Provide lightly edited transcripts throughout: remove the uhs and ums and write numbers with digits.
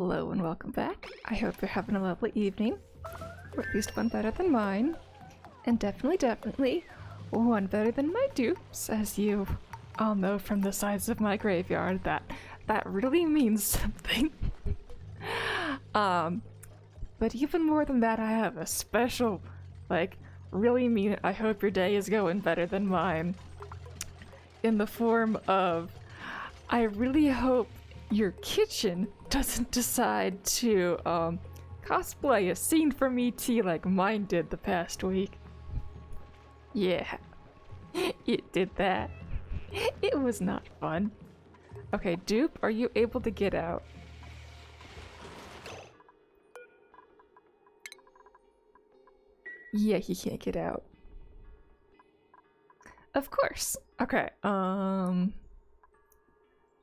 Hello and welcome back. I hope you're having a lovely evening, or at least one better than mine. And definitely, one better than my dupes, as you all know from the size of my graveyard that really means something. But even more than that, I have a special, really mean I hope your day is going better than mine. In the form of, I really hope your kitchen doesn't decide to cosplay a scene from ET like mine did the past week. Yeah, it did that. It was not fun. Okay, dupe, are you able to get out? Yeah, he can't get out. Of course. Okay,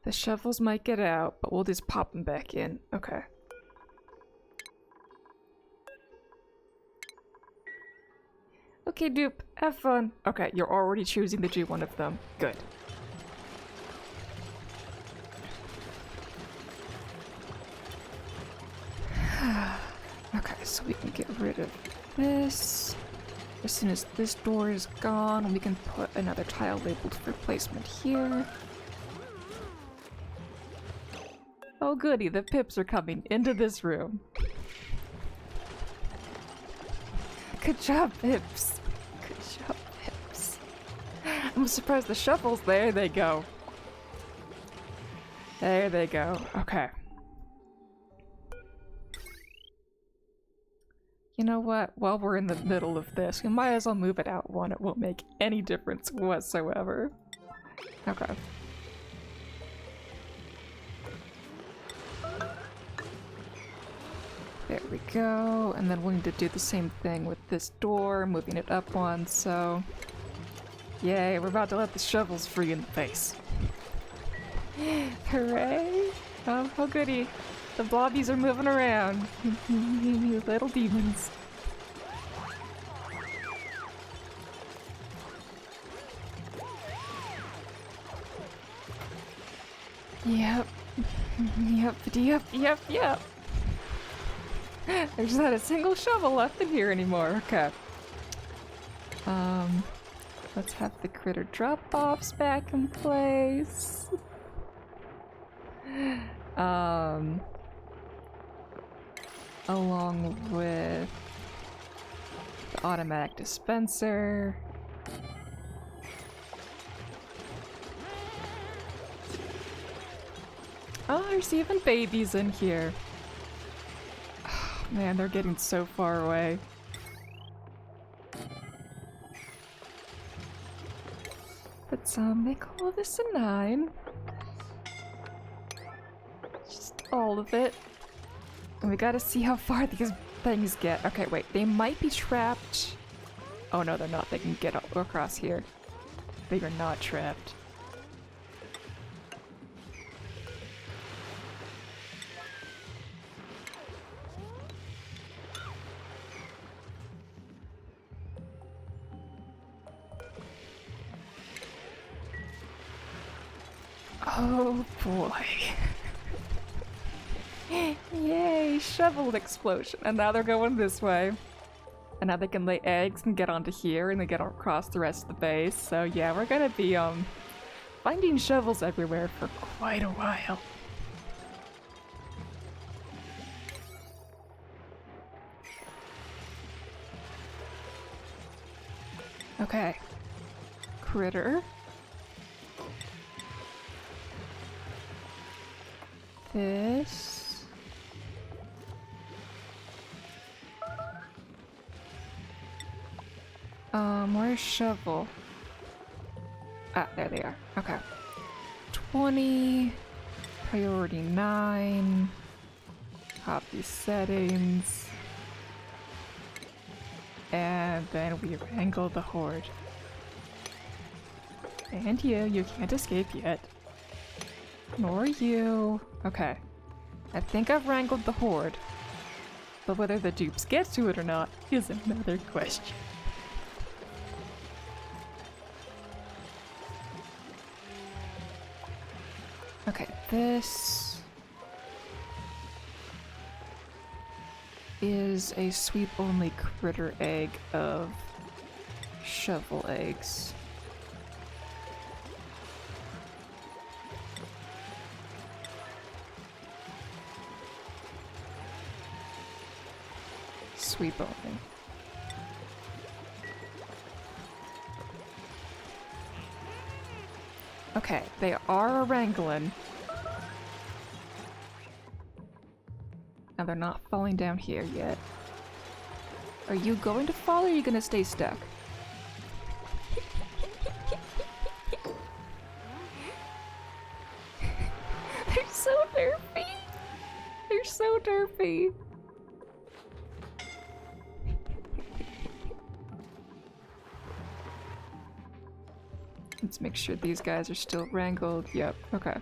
the shovels might get out, but we'll just pop them back in. Okay. Okay, dupe, have fun. Okay, you're already choosing to do one of them. Good. Okay, so we can get rid of this. As soon as this door is gone, we can put another tile labeled for placement here. Oh goody, the pips are coming into this room. Good job, pips. Good job, pips. I'm surprised the shovels. There they go. There they go. Okay. You know what? While we're in the middle of this, we might as well move it out one. It won't make any difference whatsoever. Okay. There we go, and then we'll need to do the same thing with this door, moving it up one, so... Yay, we're about to let the shovels free in the face. Hooray! Oh goody. The blobbies are moving around. You little demons. Yep. Yep. There's not a single shovel left in here anymore. Okay. Let's have the critter drop-offs back in place. Along with the automatic dispenser. Oh, there's even babies in here. Man, they're getting so far away. Let's make all of this a 9. Just all of it. And we gotta see how far these things get. Okay, wait, they might be trapped. Oh no, they're not. They can get across here. They are not trapped. Oh boy. Yay, shovel explosion. And now they're going this way. And now they can lay eggs and get onto here and then get across the rest of the base. So yeah, we're gonna be finding shovels everywhere for quite a while. Okay. Critter. This. Where's shovel? Ah, there they are. Okay. 20. Priority 9. Copy settings. And then we wrangle the horde. And you can't escape yet. Nor you. Okay. I think I've wrangled the horde. But whether the dupes get to it or not is another question. Okay, this... is a sweep-only critter egg of shovel eggs. Sweep only. Okay, they are wrangling. And they're not falling down here yet. Are you going to fall or are you gonna stay stuck? They're so derpy! They're so derpy! Let's make sure these guys are still wrangled. Yep, okay.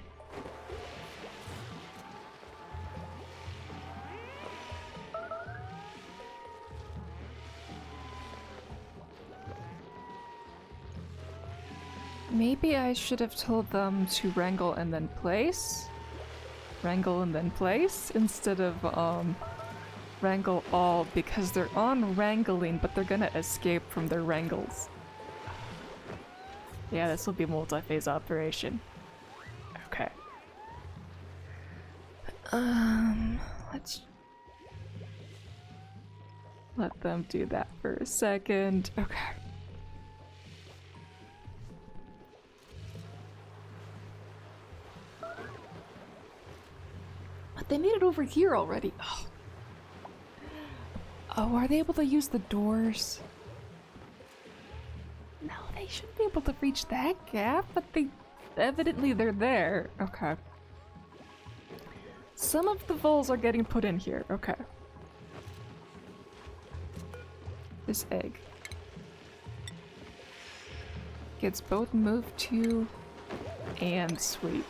Maybe I should have told them to wrangle and then place? Wrangle and then place? Instead of, wrangle all, because they're on wrangling, but they're gonna escape from their wrangles. Yeah, this will be a multi-phase operation. Okay. Let's let them do that for a second. Okay. But they made it over here already. Oh. Oh, are they able to use the doors? No, they shouldn't be able to reach that gap, but evidently they're there. Okay. Some of the voles are getting put in here. Okay. This egg gets both move to and sweep.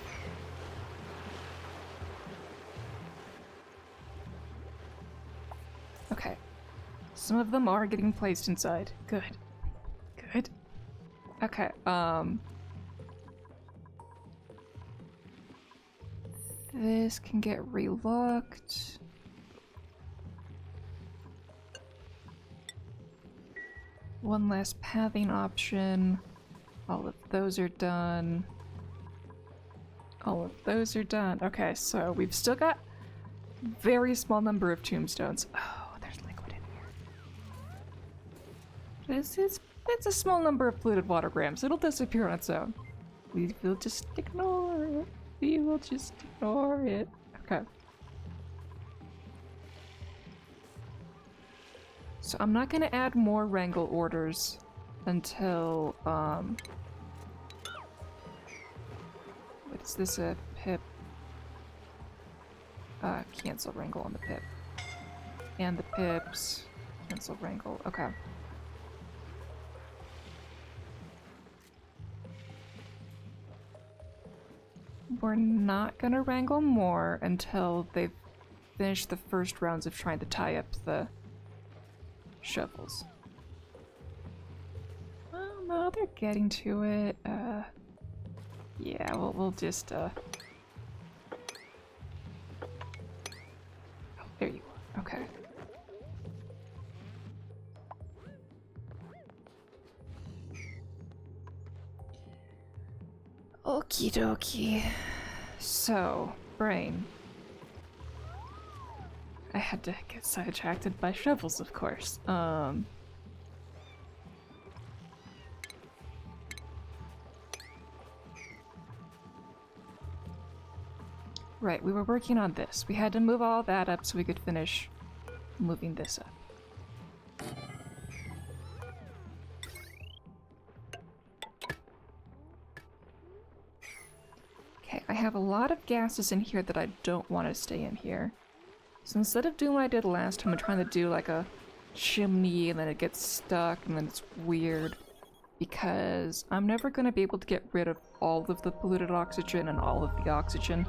Okay. Some of them are getting placed inside. Good. Good. Okay, this can get relocked. One last pathing option. All of those are done. All of those are done. Okay, so we've still got very small number of tombstones. Oh, there's liquid in here. It's a small number of polluted water grams. It'll disappear on its own. We will just ignore it. We will just ignore it. Okay. So I'm not gonna add more wrangle orders until, what is this, a pip? Cancel wrangle on the pip. And the pips. Cancel wrangle. Okay. We're not gonna wrangle more until they've finished the first rounds of trying to tie up the shovels. Well, no, they're getting to it. Yeah, we'll just, Oh, there you are. Okay. Okie dokie. So, brain. I had to get sidetracked by shovels, of course. Right, we were working on this. We had to move all that up so we could finish moving this up. Okay, I have a lot of gases in here that I don't want to stay in here. So instead of doing what I did last time, I'm trying to do like a chimney and then it gets stuck and then it's weird. Because I'm never going to be able to get rid of all of the polluted oxygen and all of the oxygen.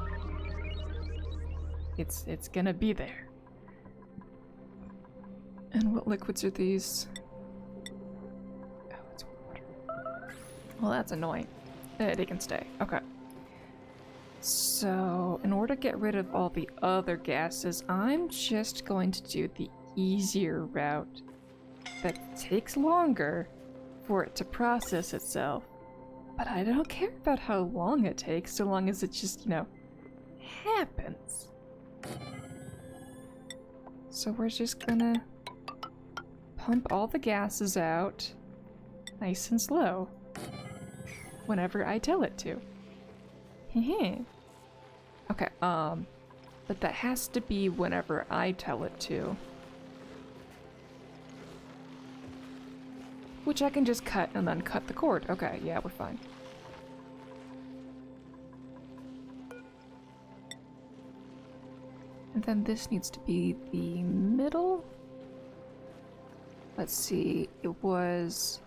It's gonna be there. And what liquids are these? Oh, it's water. Well, that's annoying. They can stay. Okay. So, in order to get rid of all the other gases, I'm just going to do the easier route that takes longer for it to process itself. But I don't care about how long it takes, so long as it just, you know, happens. So we're just gonna pump all the gases out nice and slow whenever I tell it to. Heh. Okay, but that has to be whenever I tell it to. Which I can just cut and then cut the cord. Okay, yeah, we're fine. And then this needs to be the middle. Let's see, it was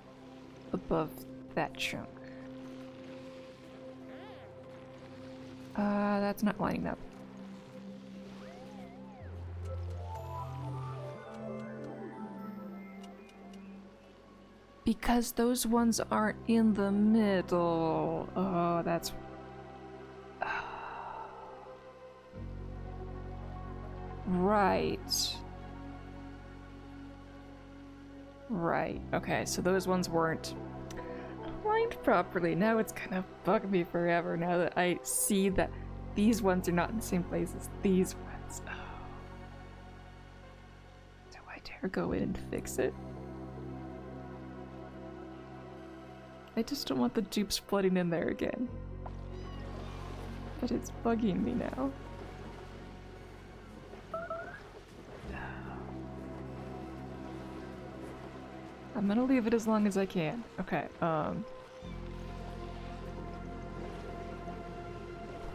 above that chunk. That's not lining up. Because those ones aren't in the middle. Oh, that's... Right. Right. Okay, so those ones weren't aligned properly. Now it's gonna bug me forever now that I see that these ones are not in the same place as these ones. Oh. Do I dare go in and fix it? I just don't want the dupes flooding in there again. But it's bugging me now. I'm gonna leave it as long as I can. Okay,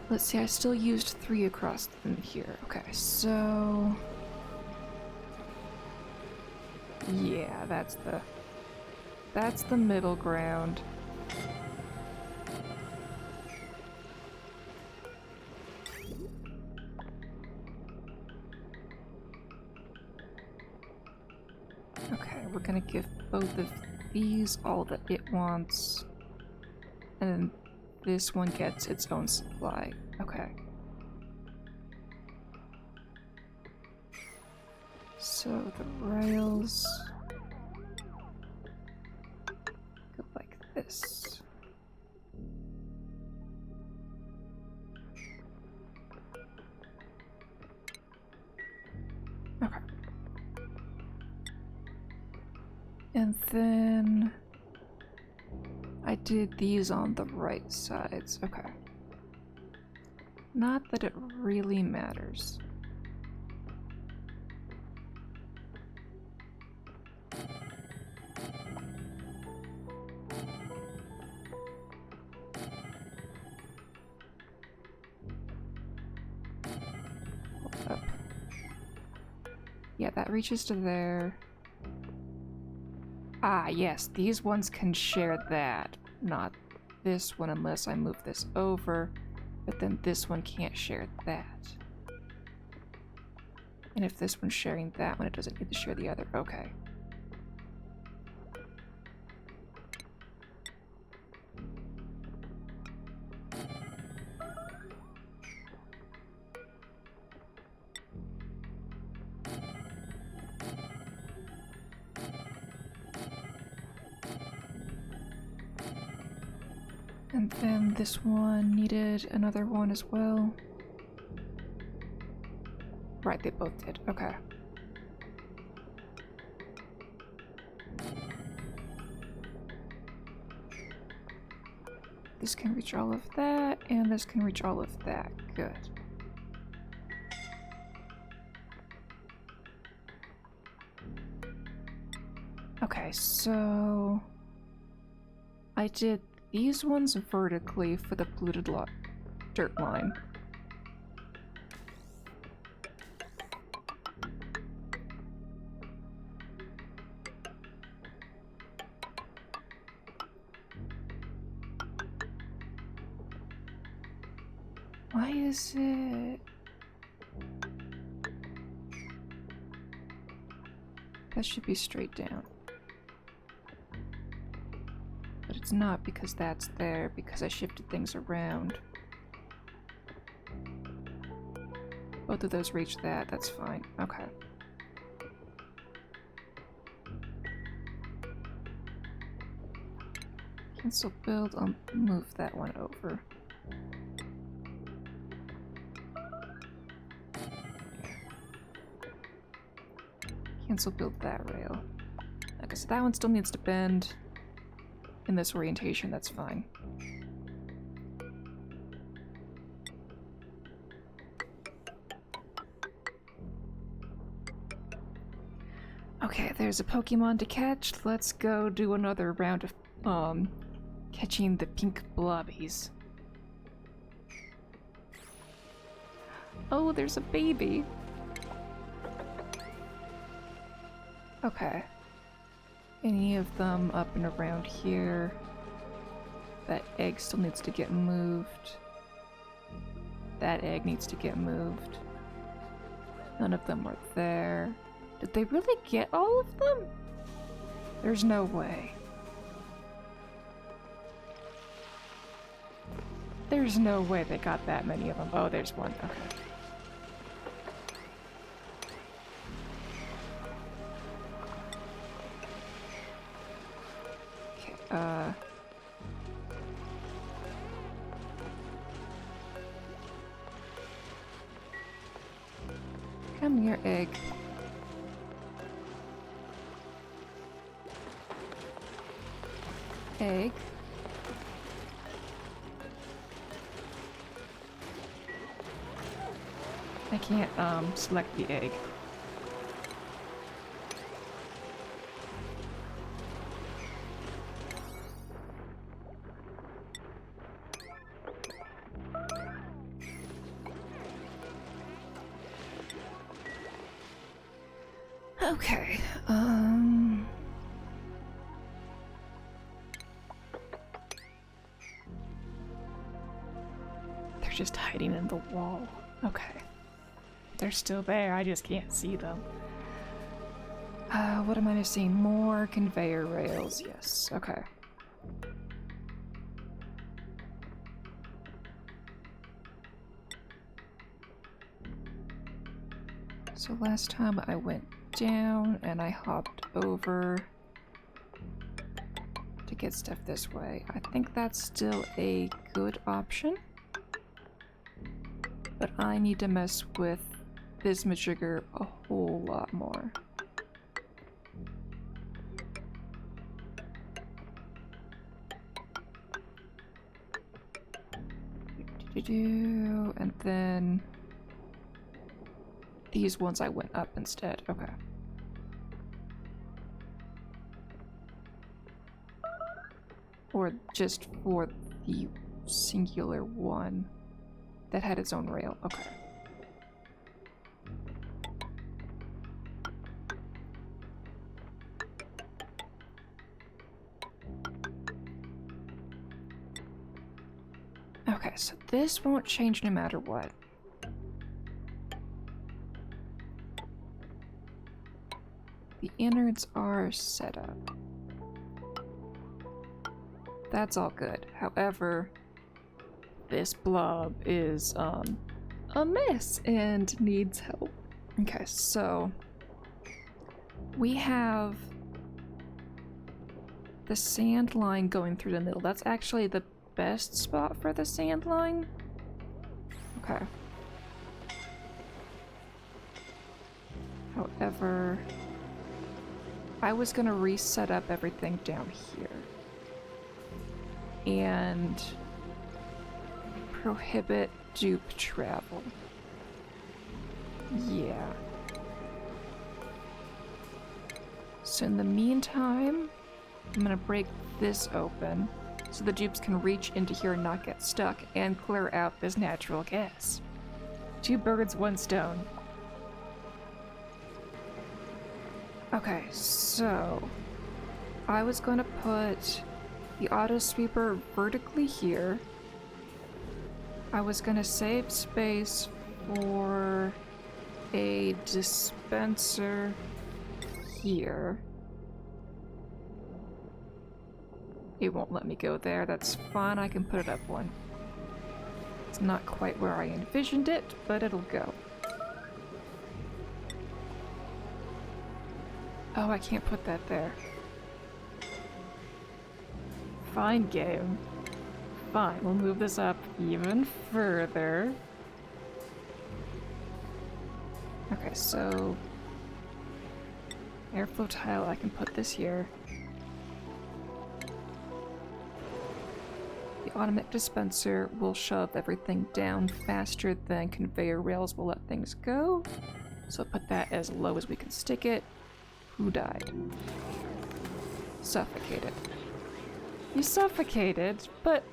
let's see, I still used 3 across in here. Okay, so... Yeah, that's the middle ground. Okay, we're gonna give both of these all that it wants. And then this one gets its own supply. Okay. So the rails go like this. Okay. And then I did these on the right sides. Okay. Not that it really matters. Hold up. Yeah, that reaches to there. Ah, yes, these ones can share that. Not this one unless I move this over. But then this one can't share that. And if this one's sharing that one, it doesn't need to share the other. Okay. And then this one needed another one as well. Right, they both did. Okay. This can reach all of that, and this can reach all of that. Good. Okay, so I did these ones vertically for the polluted dirt line. Why is it... That should be straight down. But it's not because that's there, because I shifted things around. Both of those reach that, that's fine. Okay. Cancel build, I'll move that one over. Cancel build that rail. Okay, so that one still needs to bend in this orientation, that's fine. Okay, there's a Pokemon to catch. Let's go do another round of catching the pink blobbies. Oh, there's a baby. Okay. Any of them up and around here? That egg still needs to get moved. That egg needs to get moved. None of them are there. Did they really get all of them? There's no way. There's no way they got that many of them. Oh, there's one. Okay. Come here, egg. Egg. I can't, select the egg. Okay, they're just hiding in the wall. Okay. They're still there, I just can't see them. What am I missing? More conveyor rails, yes, okay. So last time I went down and I hopped over to get stuff this way. I think that's still a good option. But I need to mess with this majigger a whole lot more. And then these ones I went up instead. Okay. Or just for the singular one that had its own rail. Okay. Okay, so this won't change no matter what. The innards are set up. That's all good. However, this blob is a mess and needs help. Okay, so we have the sand line going through the middle. That's actually the best spot for the sand line. Okay. However, I was gonna reset up everything down here and prohibit dupe travel. Yeah. So in the meantime, I'm gonna break this open so the dupes can reach into here and not get stuck and clear out this natural gas. 2 birds, 1 stone. Okay, so I was gonna put the auto sweeper vertically here. I was gonna save space for a dispenser here. It won't let me go there, that's fine, I can put it up one. It's not quite where I envisioned it, but it'll go. Oh, I can't put that there. Fine, game. Fine, we'll move this up even further. Okay, so... airflow tile, I can put this here. The automatic dispenser will shove everything down faster than conveyor rails will let things go. So put that as low as we can stick it. Who died? Suffocated. You suffocated, but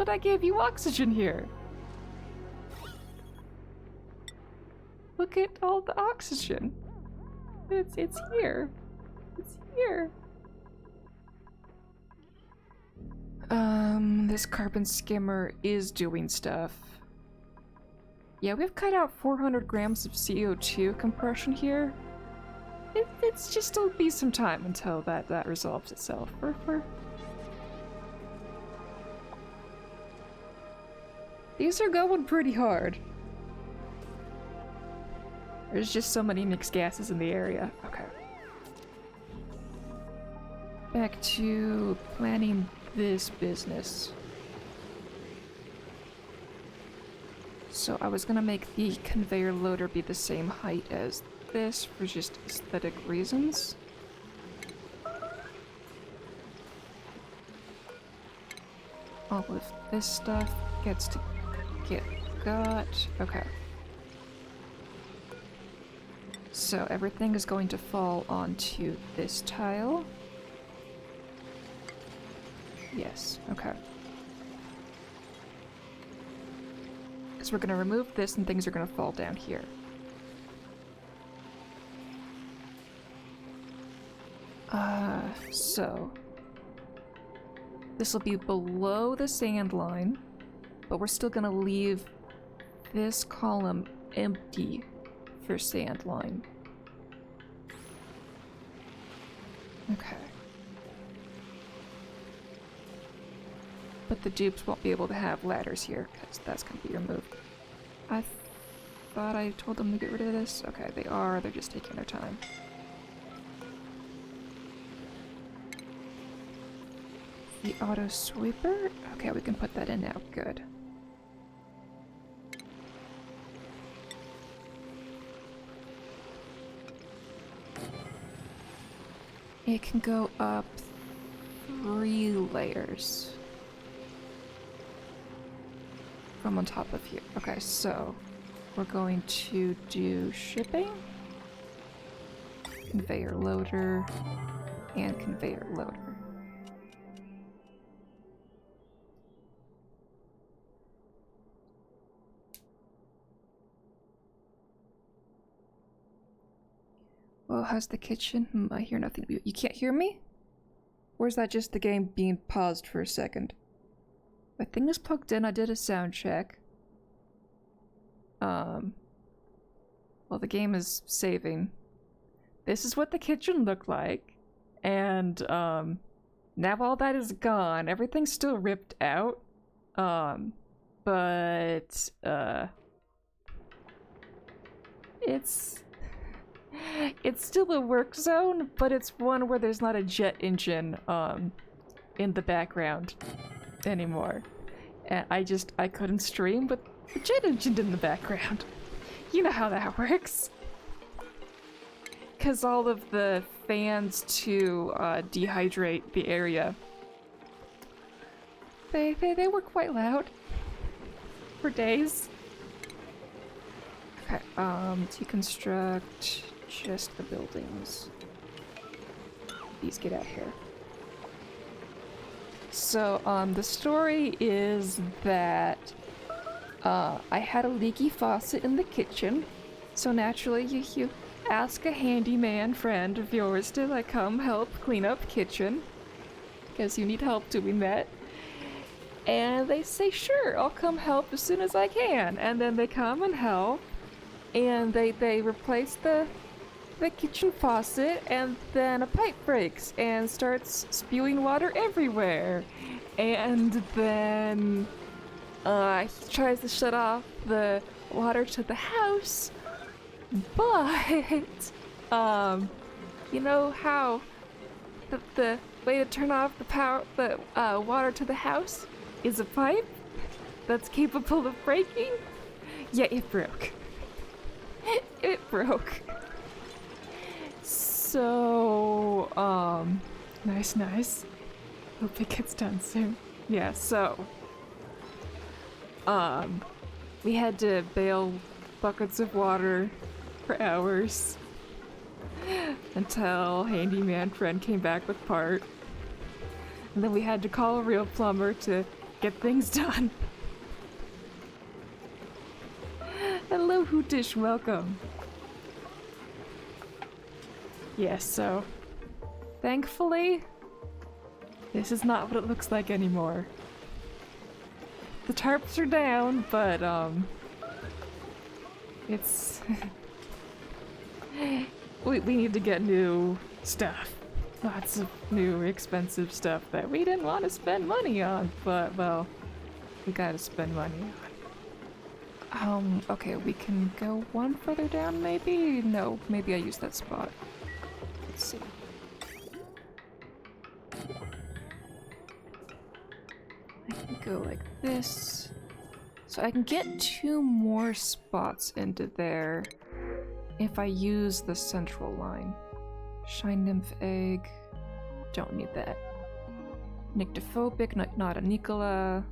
I gave you oxygen here. Look at all the oxygen. It's here. It's here. This carbon skimmer is doing stuff. Yeah, we've cut out 400 grams of CO2 compression here. It's just, it'll be some time until that resolves itself. These are going pretty hard. There's just so many mixed gases in the area. Okay. Back to planning this business. So I was gonna make the conveyor loader be the same height as this for just aesthetic reasons. All of this stuff gets to get got. Okay. So everything is going to fall onto this tile. Yes, okay. So we're gonna remove this and things are gonna fall down here. So this will be below the sand line, but we're still gonna leave this column empty for sand line. Okay. But the dupes won't be able to have ladders here, because that's going to be removed. I thought I told them to get rid of this. Okay, they are. They're just taking their time. The auto sweeper? Okay, we can put that in now. Good. It can go up 3 layers. From on top of here. Okay, so we're going to do shipping, conveyor loader, and conveyor loader. Well, how's the kitchen? I hear nothing. You can't hear me? Or is that just the game being paused for a second? My thing is plugged in. I did a sound check. Well, the game is saving. This is what the kitchen looked like. And, now all that is gone. Everything's still ripped out. But, it's still a work zone, but it's one where there's not a jet engine, in the background anymore. And I couldn't stream with the jet engine in the background. You know how that works. Because all of the fans to dehydrate the area, they were quite loud for days. Okay, deconstruct just the buildings. These get out here. So, the story is that I had a leaky faucet in the kitchen, so naturally you ask a handyman friend of yours to like come help clean up kitchen, because you need help doing that. And they say, sure, I'll come help as soon as I can. And then they come and help, and they replace the kitchen faucet, and then a pipe breaks and starts spewing water everywhere. And then he tries to shut off the water to the house, but you know how the way to turn off the water to the house is a pipe that's capable of breaking. Yeah, it broke. It broke. So, nice. Hope it gets done soon. Yeah, so, we had to bail buckets of water for hours until handyman friend came back with part. And then we had to call a real plumber to get things done. Hello, Hootish, welcome. Yes, so thankfully, this is not what it looks like anymore. The tarps are down, but it's we need to get new stuff. Lots of new expensive stuff that we didn't want to spend money on, but well, we gotta spend money on. Okay, we can go one further down maybe? No, maybe I used that spot. Let's see. I can go like this. So I can get 2 more spots into there if I use the central line. Shine Nymph Egg. Don't need that. Nyctophobic, not a Nicola.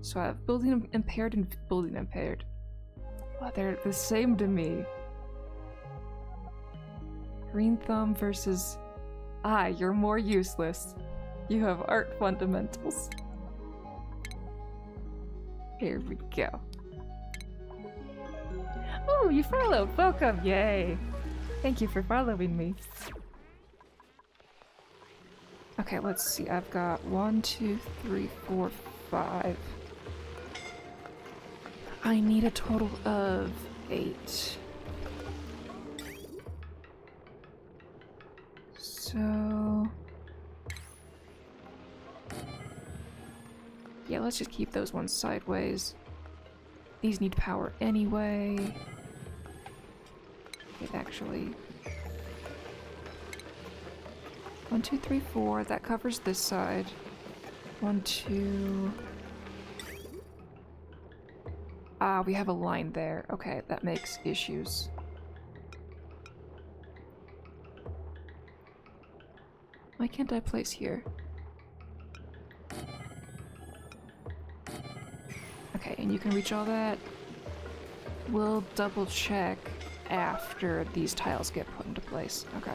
So I have building impaired and building impaired. Well, they're the same to me. Green Thumb versus... Ah, you're more useless. You have art fundamentals. Here we go. Oh, you followed! Welcome! Yay! Thank you for following me. Okay, let's see. I've got 1, 2, 3, 4, 5. I need a total of 8. So... yeah, let's just keep those ones sideways. These need power anyway. It actually... 1, 2, 3, 4. That covers this side. 1, 2... Ah, we have a line there. Okay, that makes issues. Why can't I place here? Okay, and you can reach all that. We'll double check after these tiles get put into place. Okay.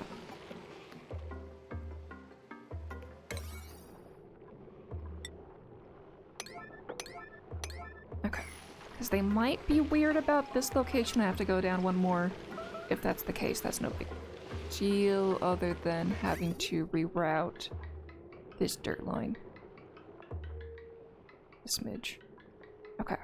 Okay. Because they might be weird about this location. I have to go down one more. If that's the case, that's no big deal other than having to reroute this dirt line. A smidge. Okay.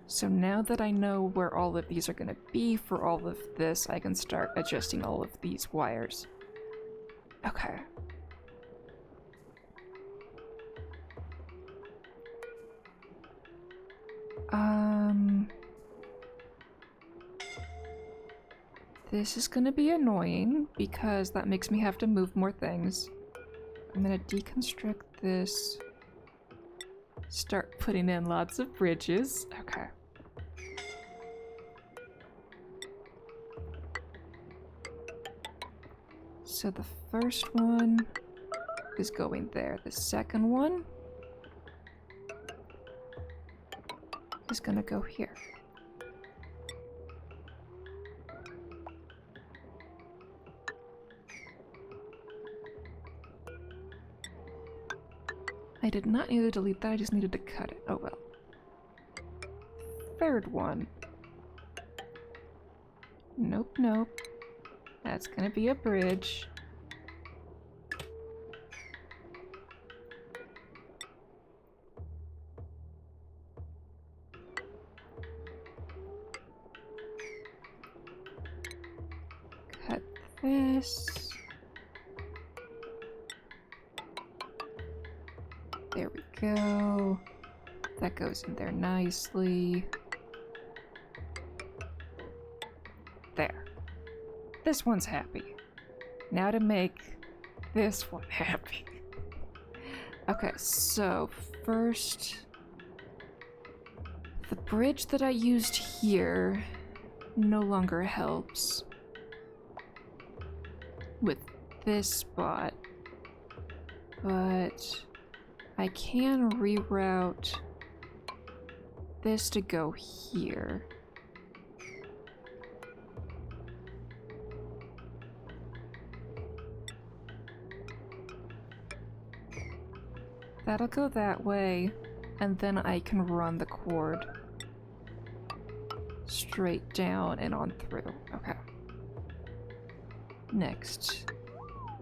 So now that I know where all of these are going to be for all of this, I can start adjusting all of these wires. Okay. This is gonna be annoying because that makes me have to move more things. I'm gonna deconstruct this. Start putting in lots of bridges. Okay. So the first one is going there. The second one is gonna go here. I did not need to delete that, I just needed to cut it. Oh well. Third one. Nope, nope. That's gonna be a bridge. Cut this. There we go. That goes in there nicely. There. This one's happy. Now to make this one happy. Okay, so first, the bridge that I used here no longer helps with this spot, but I can reroute this to go here. That'll go that way, and then I can run the cord straight down and on through. Okay. Next.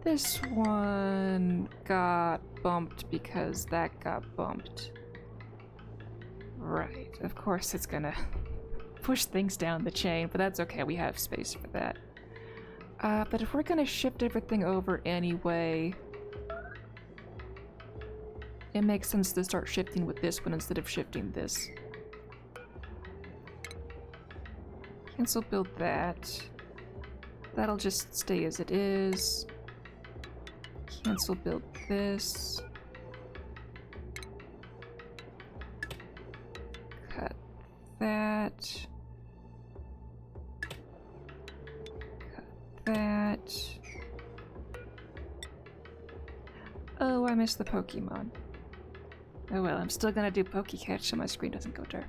This one got bumped because that got bumped. Right, of course it's gonna push things down the chain, but that's okay, we have space for that. But if we're gonna shift everything over anyway, it makes sense to start shifting with this one instead of shifting this. Cancel build that. That'll just stay as it is. Cancel build this. Cut that. Cut that. Oh, I missed the Pokemon. Oh well, I'm still gonna do Pokecatch so my screen doesn't go dark.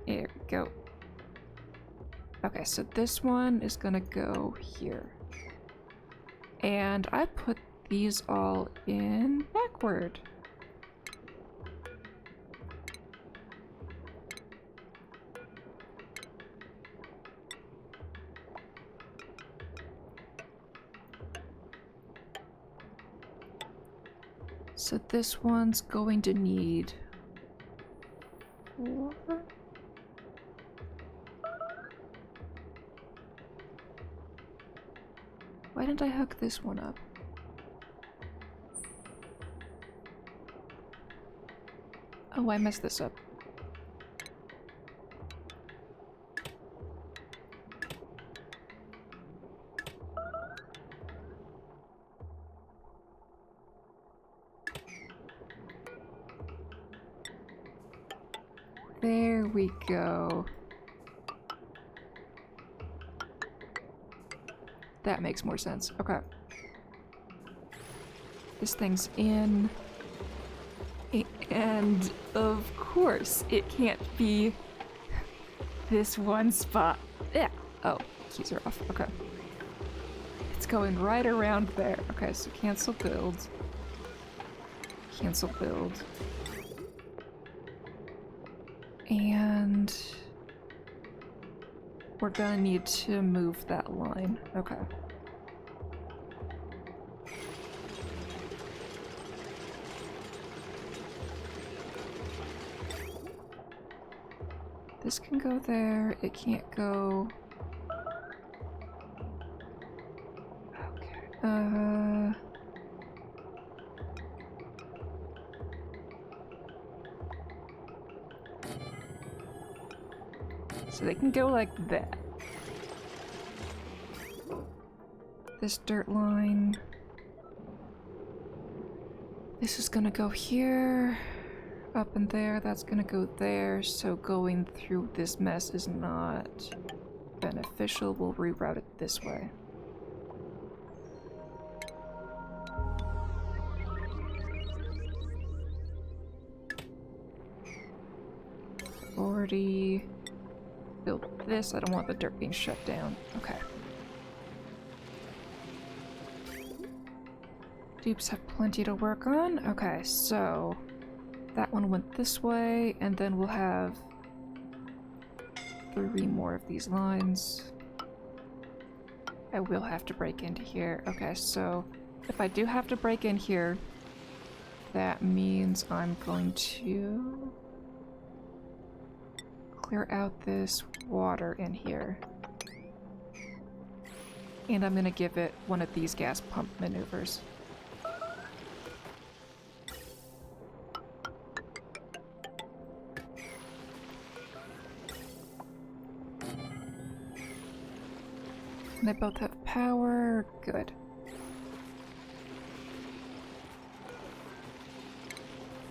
Here we go. Okay, so this one is gonna go here. And I put these all in backward. So this one's going to need 4. Why didn't I hook this one up? Oh, I messed this up. There we go. That makes more sense. Okay. This thing's in. And of course, it can't be this one spot. Yeah. Oh, keys are off. Okay. It's going right around there. Okay, so cancel build. Cancel build. And we're gonna need to move that line. Okay. This can go there. It can't go. Okay. So they can go like that. This dirt line. This is gonna go here. Up and there, that's gonna go there, so going through this mess is not beneficial. We'll reroute it this way. Already built this. I don't want the dirt being shut down. Okay. Dupes have plenty to work on. Okay, so that one went this way, and then we'll have 3 more of these lines. I will have to break into here. Okay, so if I do have to break in here, that means I'm going to clear out this water in here. And I'm gonna give it one of these gas pump maneuvers. They both have power. Good.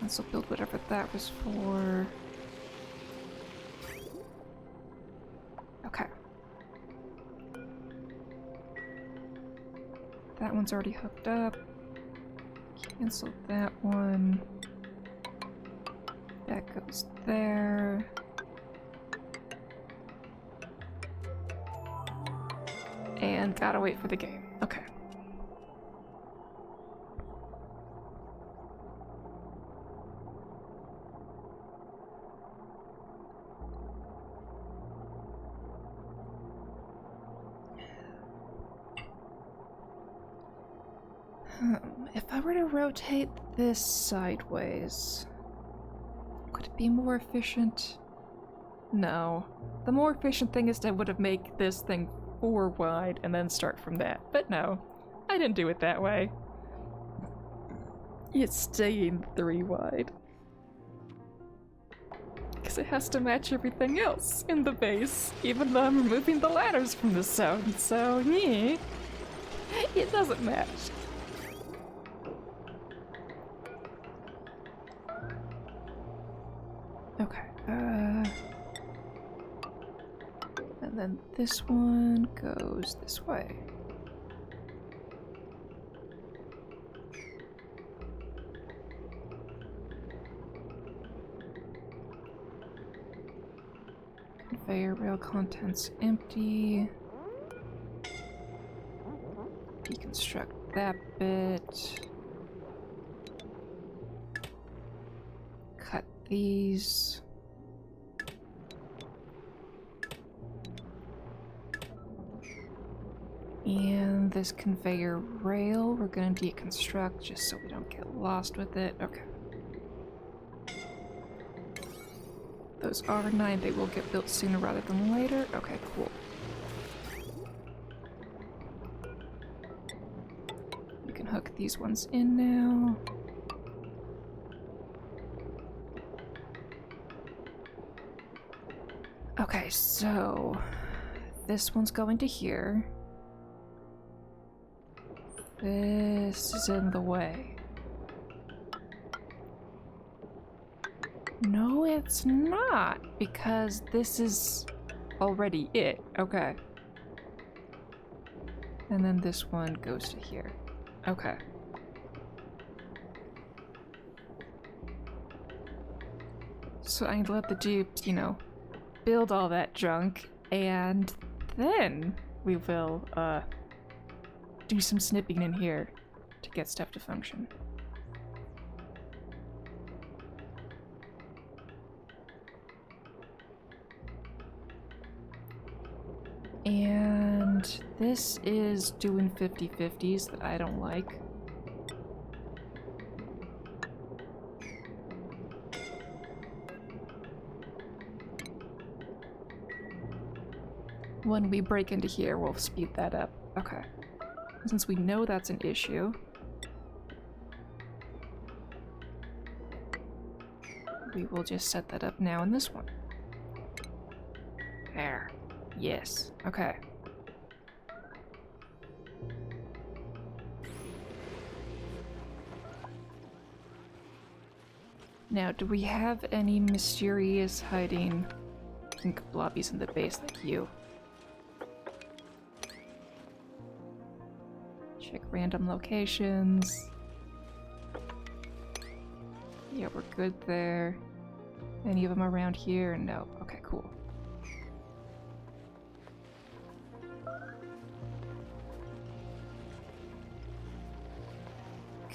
Cancel build whatever that was for. Okay. That one's already hooked up. Cancel that one. That goes there. And gotta wait for the game. Okay. If I were to rotate this sideways, could it be more efficient? No. The more efficient thing is to would have make this thing 4 wide and then start from that. But no, I didn't do it that way. It's staying 3 wide. Because it has to match everything else in the base, even though I'm removing the ladders from the zone, so yeah, it doesn't match. Okay, and then this one goes this way. Conveyor rail contents empty. Deconstruct that bit. Cut these. And this conveyor rail we're gonna deconstruct just so we don't get lost with it. Okay. Those R9, they will get built sooner rather than later. Okay, cool. You can hook these ones in now. Okay, so this one's going to here. This is in the way. No, it's not, because this is already it. Okay. And then this one goes to here. Okay. So I need to let the dupes, you know, build all that junk, and then we will, do some snipping in here to get stuff to function. And this is doing 50-50s that I don't like. When we break into here, we'll speed that up. Okay. Since we know that's an issue, we will just set that up now in this one. There. Yes. Okay. Now, do we have any mysterious hiding pink blobbies in the base like you? Check random locations. Yeah, we're good there. Any of them around here? No. Okay, cool.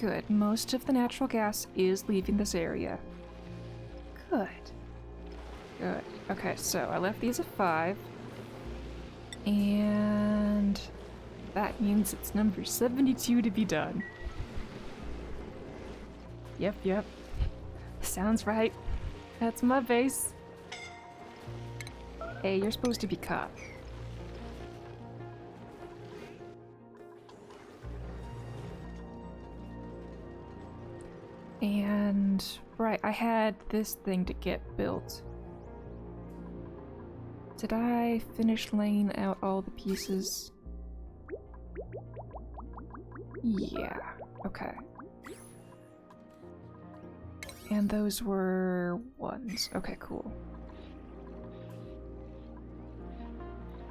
Good. Most of the natural gas is leaving this area. Good. Good. Okay, so I left these at 5. And that means it's number 72 to be done. Yep. Sounds right. That's my base. Hey, you're supposed to be caught. And, right, I had this thing to get built. Did I finish laying out all the pieces? Yeah, okay. And those were ones. Okay, cool.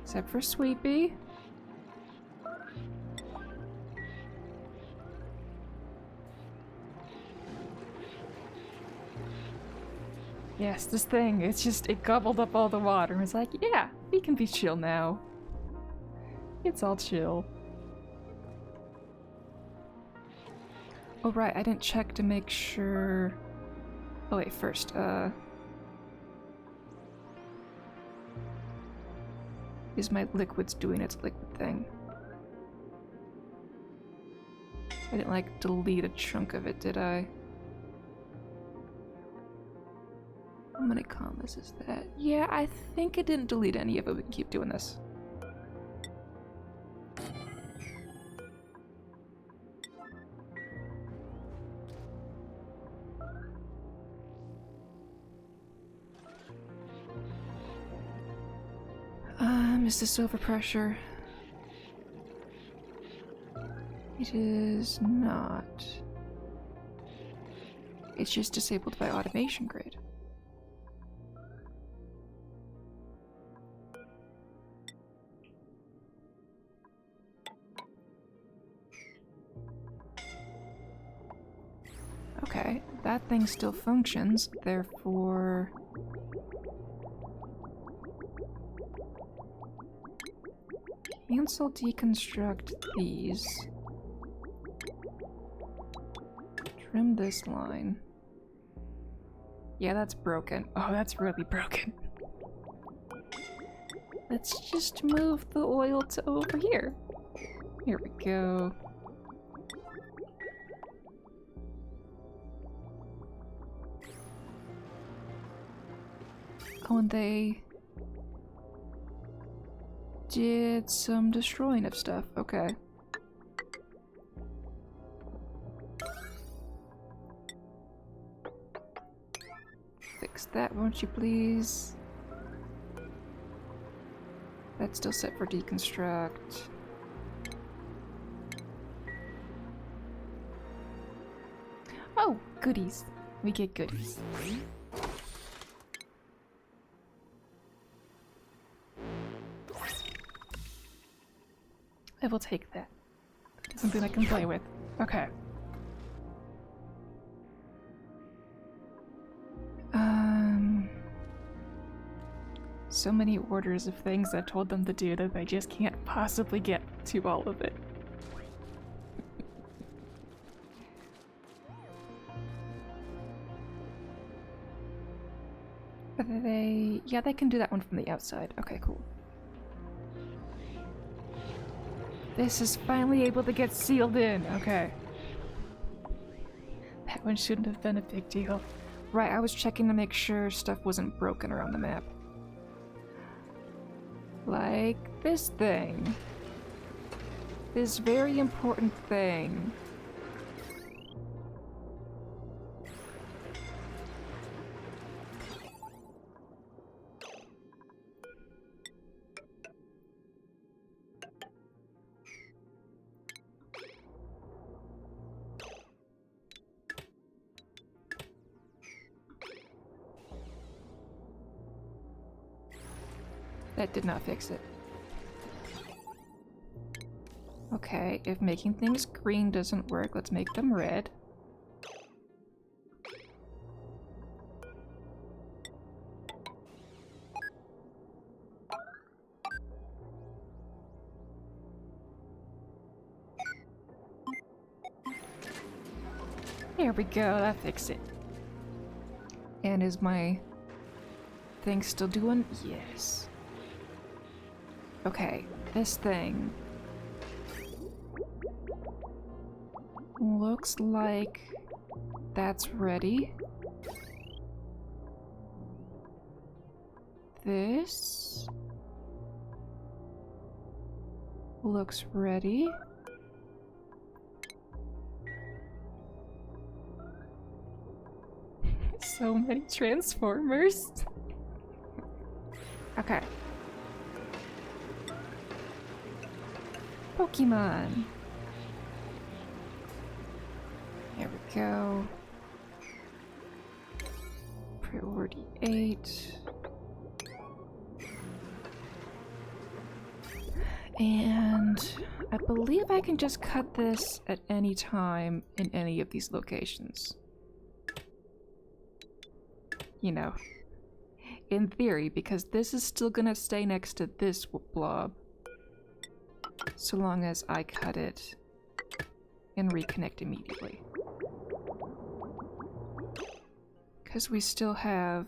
Except for Sweepy. Yes, this thing, it's just, it gobbled up all the water and was like, yeah, we can be chill now. It's all chill. Oh right, I didn't check to make sure... Oh wait, first, is my liquids doing its liquid thing? I didn't, like, delete a chunk of it, did I? How many commas is that? Yeah, I think it didn't delete any of it. We can keep doing this. Is this overpressure? It is not. It's just disabled by automation grade. Okay, that thing still functions, therefore... Cancel deconstruct these. Trim this line. Yeah, that's broken. Oh, that's really broken. Let's just move the oil to over here. Here we go. Oh, and they did some destroying of stuff. Okay. Fix that, won't you please? That's still set for deconstruct. Oh, goodies. We get goodies. I will take that. Something I can play with. Okay. So many orders of things I told them to do that they just can't possibly get to all of it. But yeah, they can do that one from the outside. Okay, cool. This is finally able to get sealed in. Okay. That one shouldn't have been a big deal. Right, I was checking to make sure stuff wasn't broken around the map. Like this thing. This very important thing. That did not fix it. Okay, if making things green doesn't work, let's make them red. There we go, that fixed it. And is my thing still doing? Yes. Okay, this thing looks like that's ready. This looks ready. So many transformers. Okay. Pokemon. There we go. Priority 8. And I believe I can just cut this at any time in any of these locations. You know, in theory, because this is still gonna stay next to this blob. So long as I cut it and reconnect immediately. Because we still have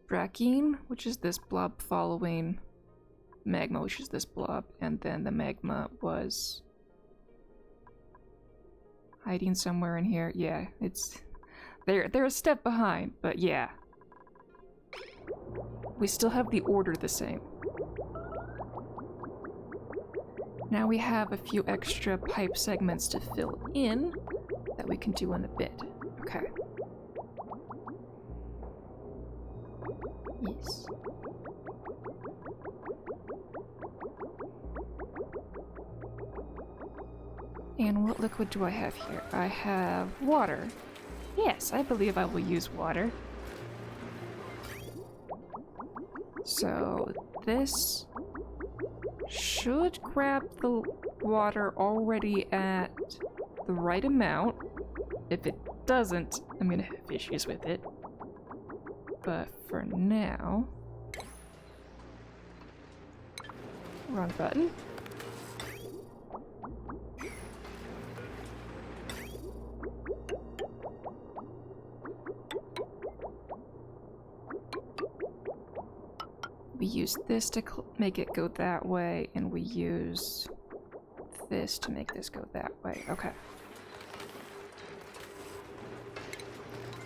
Brackine, which is this blob following magma, which is this blob, and then the magma was hiding somewhere in here. Yeah, it's they're a step behind, but yeah. We still have the order the same. Now we have a few extra pipe segments to fill in that we can do in a bit. Okay. Yes. And what liquid do I have here? I have water. Yes, I believe I will use water. So this should grab the water already at the right amount. If it doesn't, I'm gonna have issues with it. But for now... Wrong button. We use this to make it go that way, and we use this to make this go that way. Okay.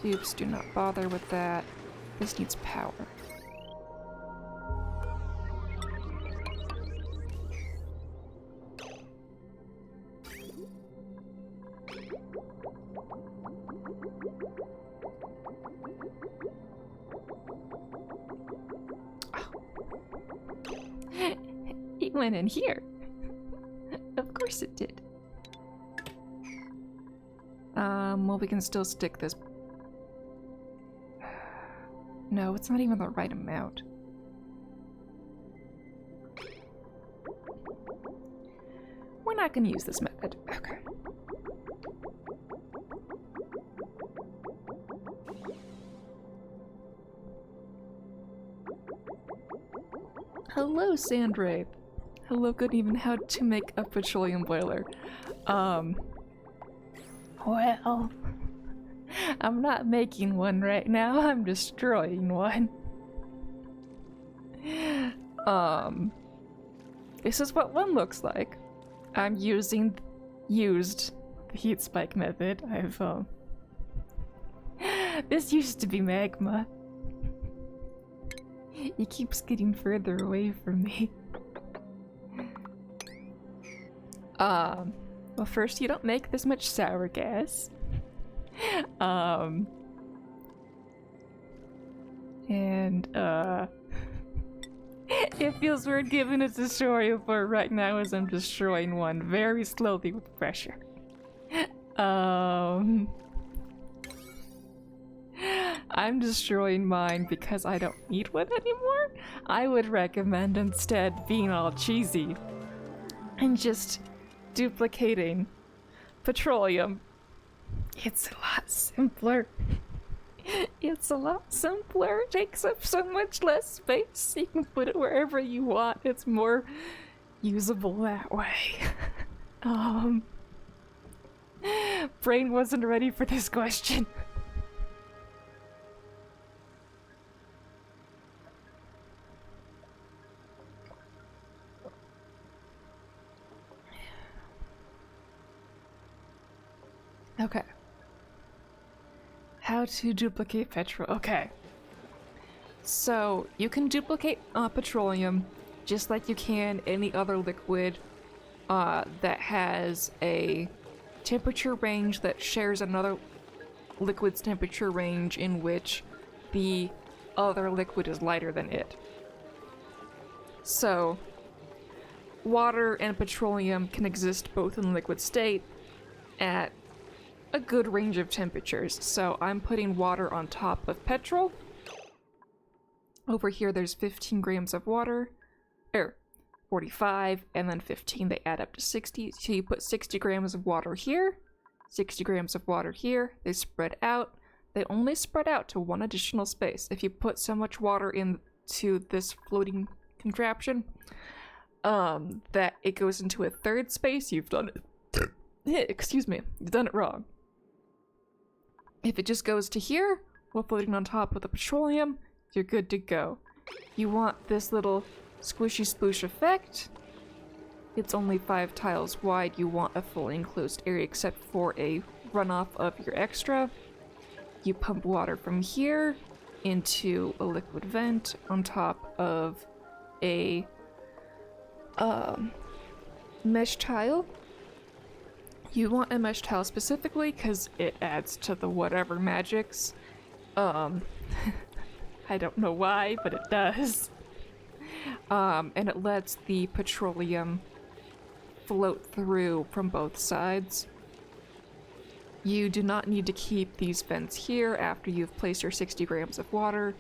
Oops, do not bother with that. This needs power. It went in here. Of course it did. Well, we can still stick this. No, it's not even the right amount. We're not gonna use this method. Okay. Hello, Sandray. Hello, good evening. How to make a petroleum boiler. Well, I'm not making one right now. I'm destroying one. This is what one looks like. I'm used the heat spike method. This used to be magma. It keeps getting further away from me. Well, first, you don't make this much sour gas. It feels weird giving a tutorial for it right now as I'm destroying one very slowly with pressure. I'm destroying mine because I don't need one anymore. I would recommend instead being all cheesy and just duplicating petroleum. It's a lot simpler. It's a lot simpler. It takes up so much less space. You can put it wherever you want. It's more usable that way. Brain wasn't ready for this question. Okay. How to duplicate petrol. Okay. So, you can duplicate petroleum just like you can any other liquid that has a temperature range that shares another liquid's temperature range in which the other liquid is lighter than it. So, water and petroleum can exist both in liquid state at a good range of temperatures. So I'm putting water on top of petrol. Over here there's 15 grams of water, 45, and then 15, they add up to 60. So you put 60 grams of water here, 60 grams of water here, they spread out. They only spread out to one additional space. If you put so much water into this floating contraption, that it goes into a third space, you've done it. Excuse me, you've done it wrong. If it just goes to here, while floating on top of the petroleum, you're good to go. You want this little squishy sploosh effect. It's only 5 tiles wide. You want a fully enclosed area except for a runoff of your extra. You pump water from here into a liquid vent on top of a mesh tile. You want a mesh tile specifically because it adds to the whatever magics. I don't know why, but it does. And it lets the petroleum float through from both sides. You do not need to keep these vents here after you've placed your 60 grams of water.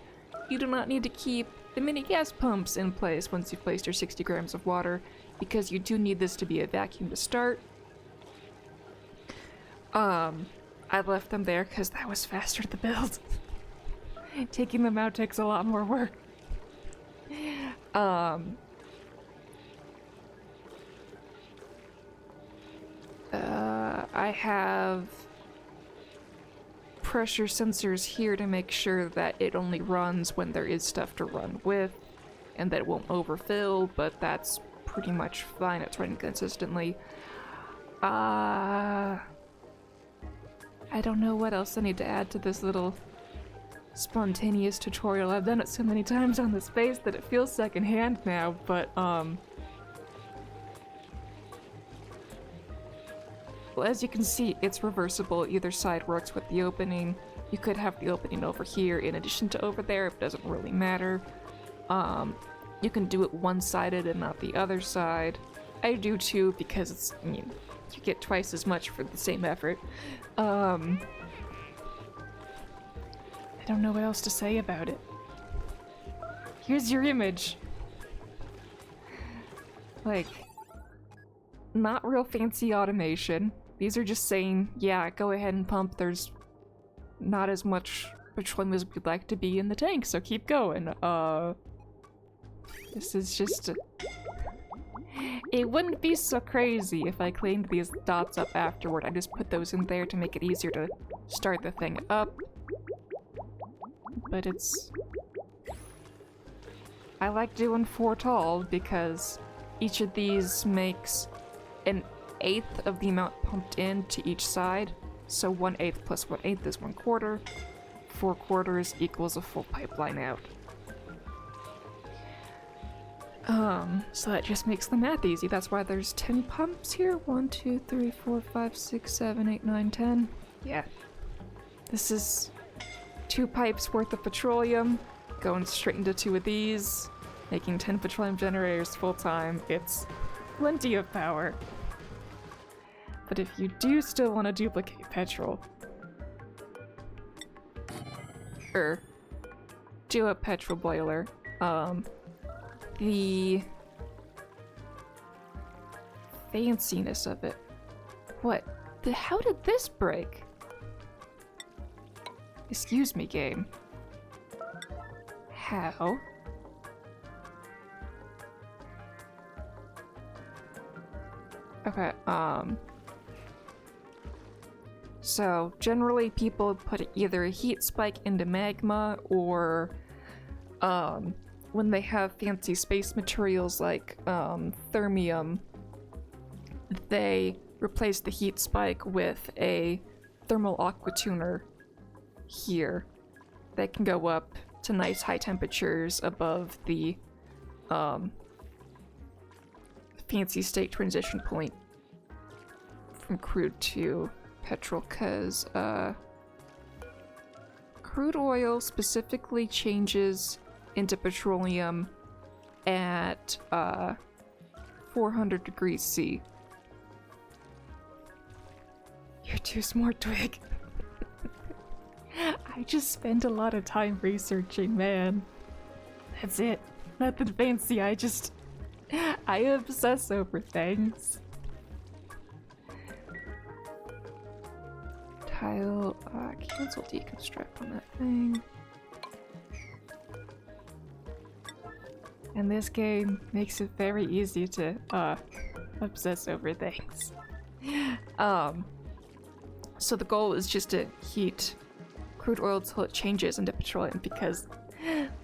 You do not need to keep the mini gas pumps in place once you've placed your 60 grams of water, because you do need this to be a vacuum to start. I left them there because that was faster to build. Taking them out takes a lot more work. I have pressure sensors here to make sure that it only runs when there is stuff to run with, and that it won't overfill, but that's pretty much fine. It's running consistently. I don't know what else I need to add to this little spontaneous tutorial. I've done it so many times on this base that it feels secondhand now, but well, as you can see, it's reversible. Either side works with the opening. You could have the opening over here in addition to over there. It doesn't really matter. You can do it one-sided and not the other side. I do too, because it's, I mean, you get twice as much for the same effort. I don't know what else to say about it. Here's your image. Like, not real fancy automation. These are just saying, yeah, go ahead and pump. There's not as much petroleum as we'd like to be in the tank, so keep going. This is just It wouldn't be so crazy if I cleaned these dots up afterward. I just put those in there to make it easier to start the thing up. But it's... I like doing 4 tall because each of these makes an 1/8 of the amount pumped in to each side. So 1/8 plus 1/8 is 1/4. 4/4 equals a full pipeline out. So that just makes the math easy. That's why there's 10 pumps here. 1, 2, 3, 4, 5, 6, 7, 8, 9, 10. Yeah. This is 2 pipes worth of petroleum going straight into 2 of these, making 10 petroleum generators full time. It's plenty of power. But if you do still want to duplicate petrol, do a petrol boiler. The fanciness of it. What? How did this break? Excuse me, game. How? Okay, so generally people put either a heat spike into magma or, when they have fancy space materials like thermium, they replace the heat spike with a thermal aqua tuner here that can go up to nice high temperatures above the fancy state transition point from crude to petrol, because crude oil specifically changes into petroleum at 400 degrees C. You're too smart, Twig. I just spend a lot of time researching, man. That's it. Nothing fancy, I obsess over things. Tile, cancel deconstruct on that thing. And this game makes it very easy to, obsess over things. So the goal is just to heat crude oil till it changes into petroleum, because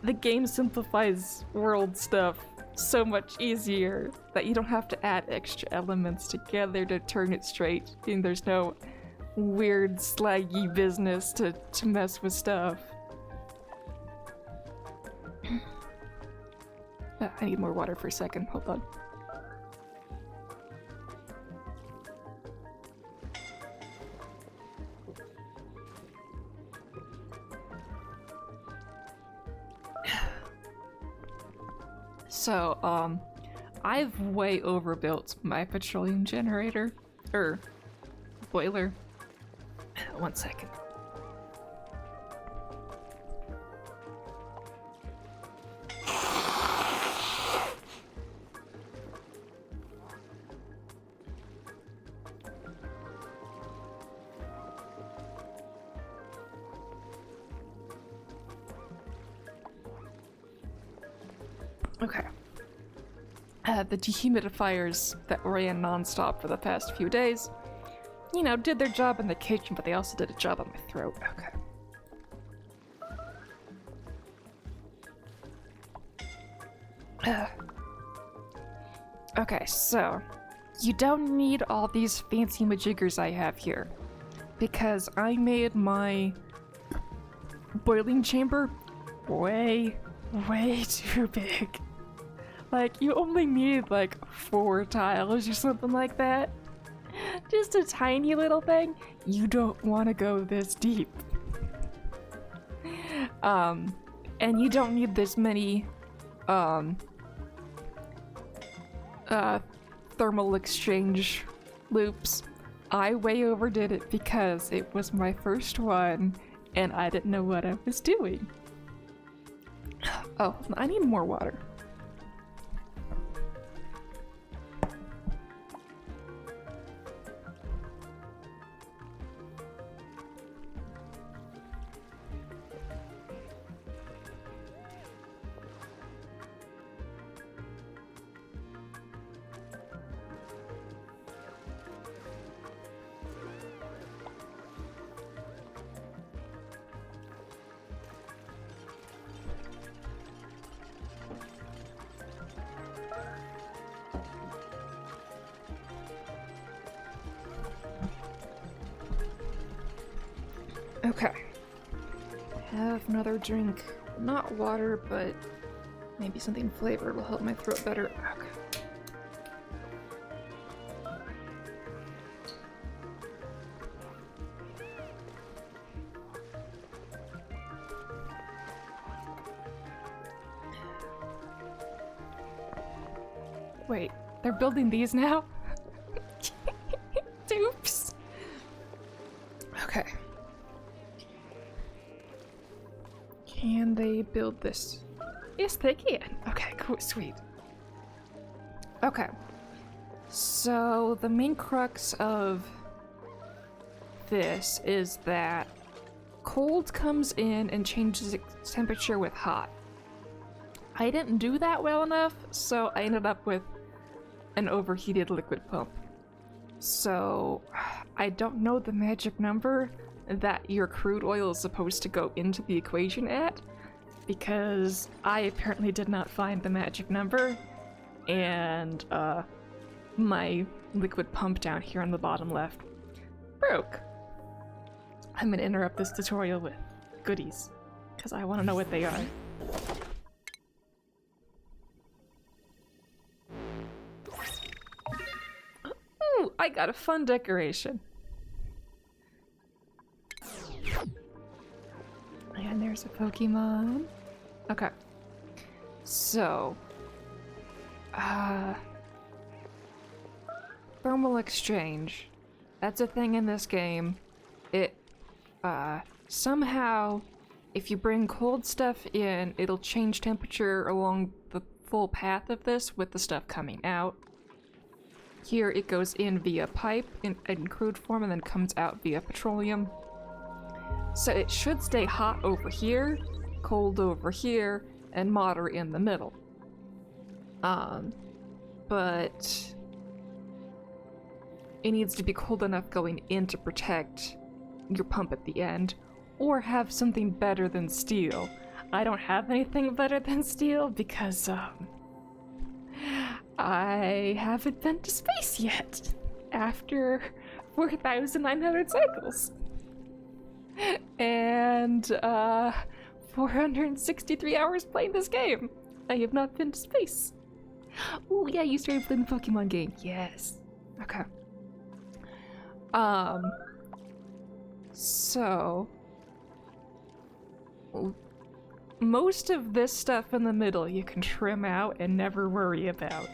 the game simplifies world stuff so much easier that you don't have to add extra elements together to turn it straight, and there's no weird slaggy business to mess with stuff. I need more water for a second, hold on. So, I've way overbuilt my petroleum generator, boiler. One second. Okay. The dehumidifiers that ran non-stop for the past few days, you know, did their job in the kitchen, but they also did a job on my throat. Okay. Okay, so you don't need all these fancy majiggers I have here, because I made my boiling chamber way too big. Like, you only need like 4 tiles or something like that. Just a tiny little thing. You don't want to go this deep. And you don't need this many thermal exchange loops. I way overdid it because it was my first one and I didn't know what I was doing. Oh, I need more water. Okay. Have another drink. Not water, but maybe something flavored will help my throat better. Okay. Wait, they're building these now? Oops. Okay. Can they build this? Yes, they can. Okay, cool, sweet. Okay. So, the main crux of this is that cold comes in and changes its temperature with hot. I didn't do that well enough, so I ended up with an overheated liquid pump. So, I don't know the magic number that your crude oil is supposed to go into the equation at, because I apparently did not find the magic number, and my liquid pump down here on the bottom left broke. I'm gonna interrupt this tutorial with goodies, because I want to know what they are. Ooh, I got a fun decoration. And there's a Pokemon. Okay. So, thermal exchange. That's a thing in this game. It, somehow, if you bring cold stuff in, it'll change temperature along the full path of this with the stuff coming out. Here it goes in via pipe in crude form and then comes out via petroleum. So it should stay hot over here, cold over here, and moderate in the middle. But it needs to be cold enough going in to protect your pump at the end, or have something better than steel. I don't have anything better than steel because, I haven't been to space yet after 4,900 cycles. And, 463 hours playing this game. I have not been to space. Oh yeah, you started playing the Pokemon game. Yes. Okay. So most of this stuff in the middle you can trim out and never worry about.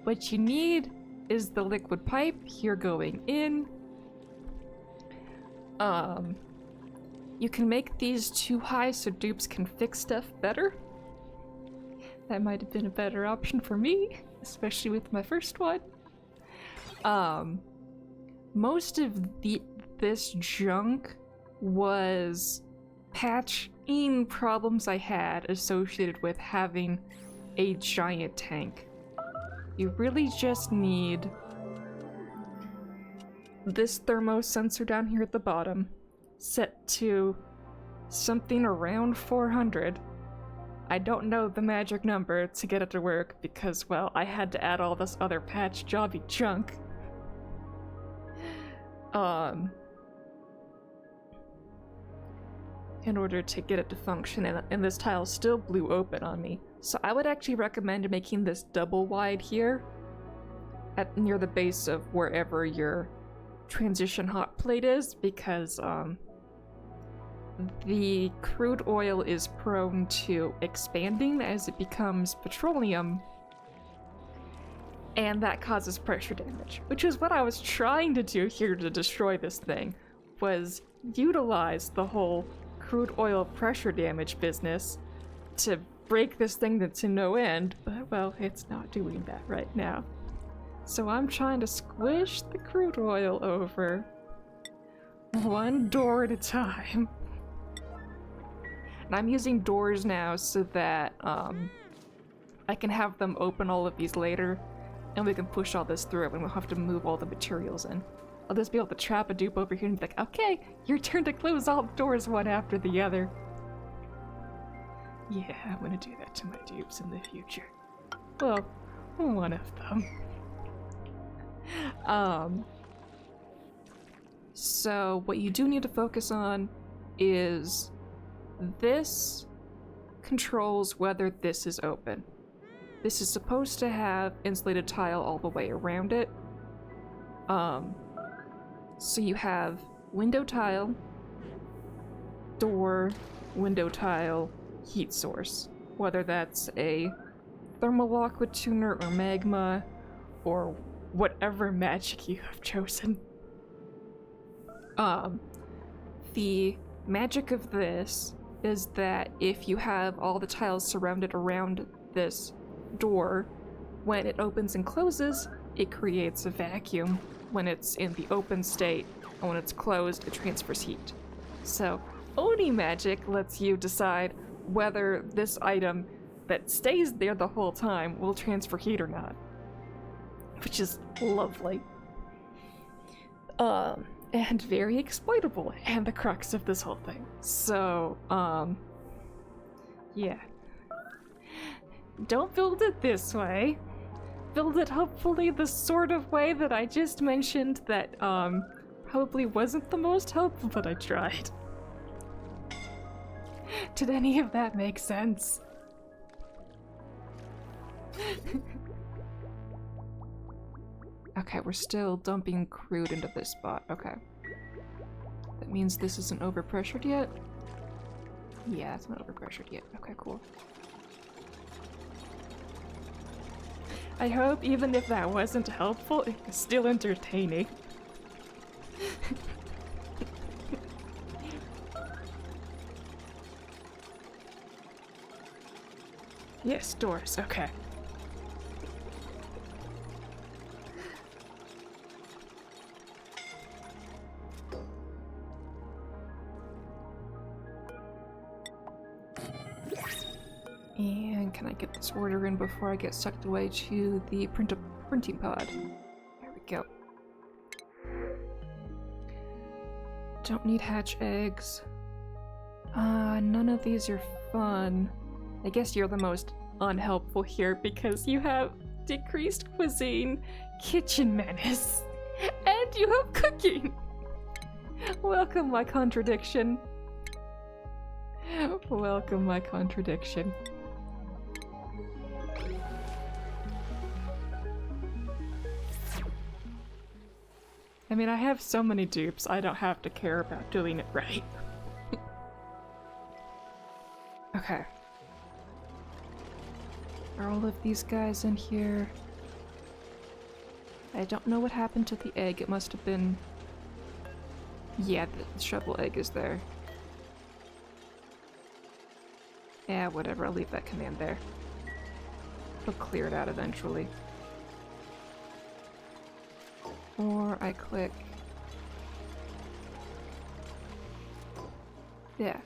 What you need is the liquid pipe here going in. You can make these too high so dupes can fix stuff better. That might have been a better option for me, especially with my first one. Most of this junk was patching problems I had associated with having a giant tank. You really just need this thermo sensor down here at the bottom, set to something around 400. I don't know the magic number to get it to work because, well, I had to add all this other patch jobby junk. In order to get it to function, and this tile still blew open on me. So I would actually recommend making this double wide here at near the base of wherever your transition hot plate is, because the crude oil is prone to expanding as it becomes petroleum, and that causes pressure damage, which is what I was trying to do here to destroy this thing, was utilize the whole crude oil pressure damage business to break this thing to no end, but well, it's not doing that right now. So I'm trying to squish the crude oil over one door at a time. And I'm using doors now so that I can have them open all of these later, and we can push all this through and we'll have to move all the materials in. I'll just be able to trap a dupe over here and be like, okay, your turn to close all the doors one after the other. Yeah, I'm gonna do that to my dupes in the future. Well, one of them. So what you do need to focus on is this controls whether this is open. This is supposed to have insulated tile all the way around it. So you have window tile, door, window tile, heat source. Whether that's a thermal aqua tuner or magma or whatever magic you have chosen. The magic of this is that if you have all the tiles surrounded around this door, when it opens and closes, it creates a vacuum when it's in the open state, and when it's closed, it transfers heat. So, Oni magic lets you decide whether this item that stays there the whole time will transfer heat or not. Which is lovely. And very exploitable, and the crux of this whole thing. So, yeah. Don't build it this way. Build it hopefully the sort of way that I just mentioned that, probably wasn't the most helpful, but I tried. Did any of that make sense? Okay, we're still dumping crude into this spot. Okay. That means this isn't overpressured yet? Yeah, it's not overpressured yet. Okay, cool. I hope even if that wasn't helpful, it was still entertaining. Yes, doors. Okay. And can I get this order in before I get sucked away to the printing pod? There we go. Don't need hatch eggs. None of these are fun. I guess you're the most unhelpful here because you have decreased cuisine, kitchen menace, and you have cooking. Welcome, my contradiction. Welcome, my contradiction. I mean, I have so many dupes, I don't have to care about doing it right. Okay. Are all of these guys in here? I don't know what happened to the egg. It must have been... Yeah, the shovel egg is there. Yeah, whatever. I'll leave that command there. It'll clear it out eventually. Or I click... Yeah.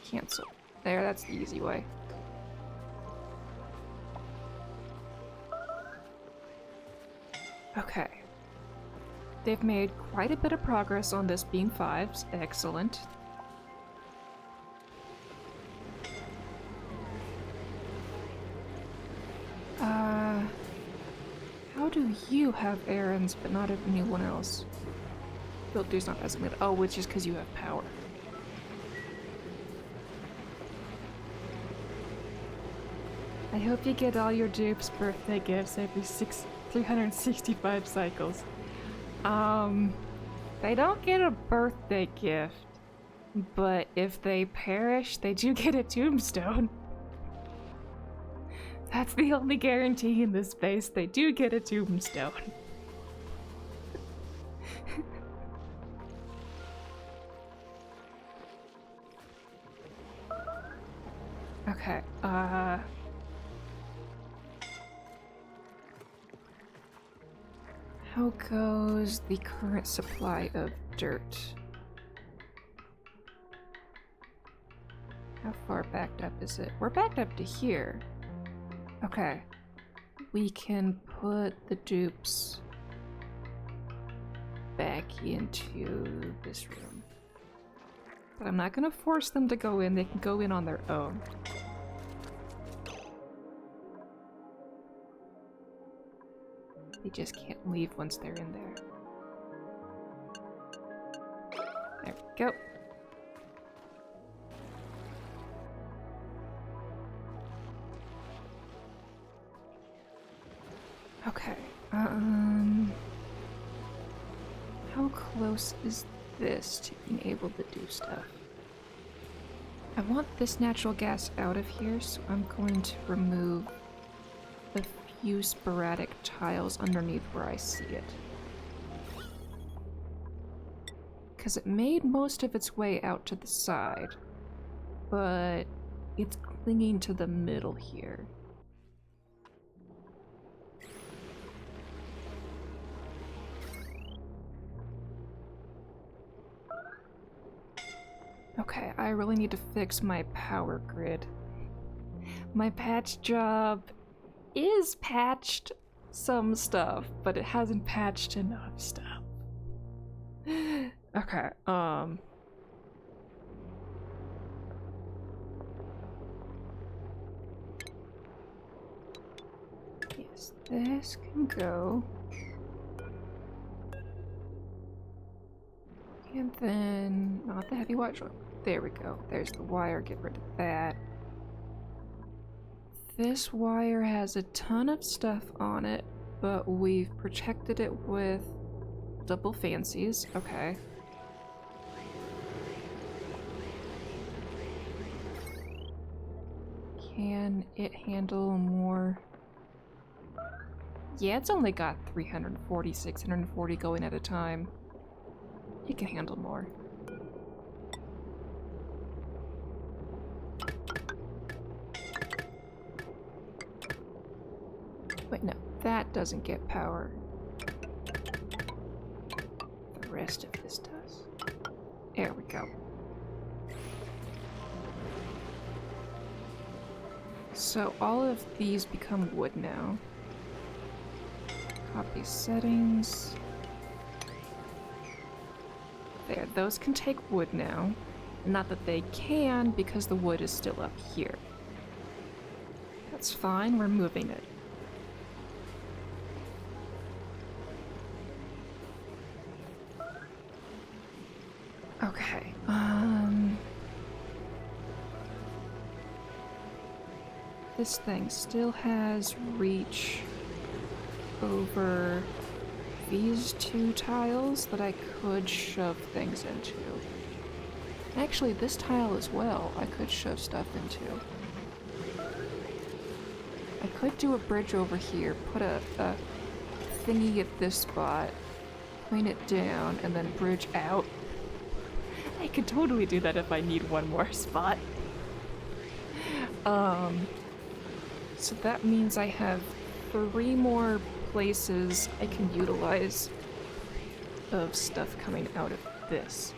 Cancel. There, that's the easy way. Okay. They've made quite a bit of progress on this being 5s. Excellent. How do you have errands but not anyone else? Build dude's not designated. Oh, which is because you have power. I hope you get all your dupes birthday gifts every 365 cycles. They don't get a birthday gift, but if they perish, they do get a tombstone. That's the only guarantee in this space. They do get a tombstone. Okay, how goes the current supply of dirt? How far backed up is it? We're backed up to here. Okay. We can put the dupes back into this room. But I'm not gonna force them to go in. They can go in on their own. They just can't leave once they're in there. There we go. Okay, how close is this to being able to do stuff? I want this natural gas out of here, so I'm going to remove the few sporadic tiles underneath where I see it. Because it made most of its way out to the side, but it's clinging to the middle here. Okay, I really need to fix my power grid. My patch job is patched some stuff, but it hasn't patched enough stuff. Okay, yes, this can go. And then, not the heavy wire. There we go. There's the wire. Get rid of that. This wire has a ton of stuff on it, but we've protected it with double fancies. Okay. Can it handle more? Yeah, it's only got 340, 640 going at a time. It can handle more. Wait, no, that doesn't get power. The rest of this does. There we go. So all of these become wood now. Copy settings. There, those can take wood now. Not that they can, because the wood is still up here. That's fine, we're moving it. Okay, this thing still has reach over these two tiles that I could shove things into. Actually, this tile as well, I could shove stuff into. I could do a bridge over here, put a thingy at this spot, plane it down, and then bridge out. I could totally do that if I need one more spot. So that means I have 3 more places I can utilize of stuff coming out of this.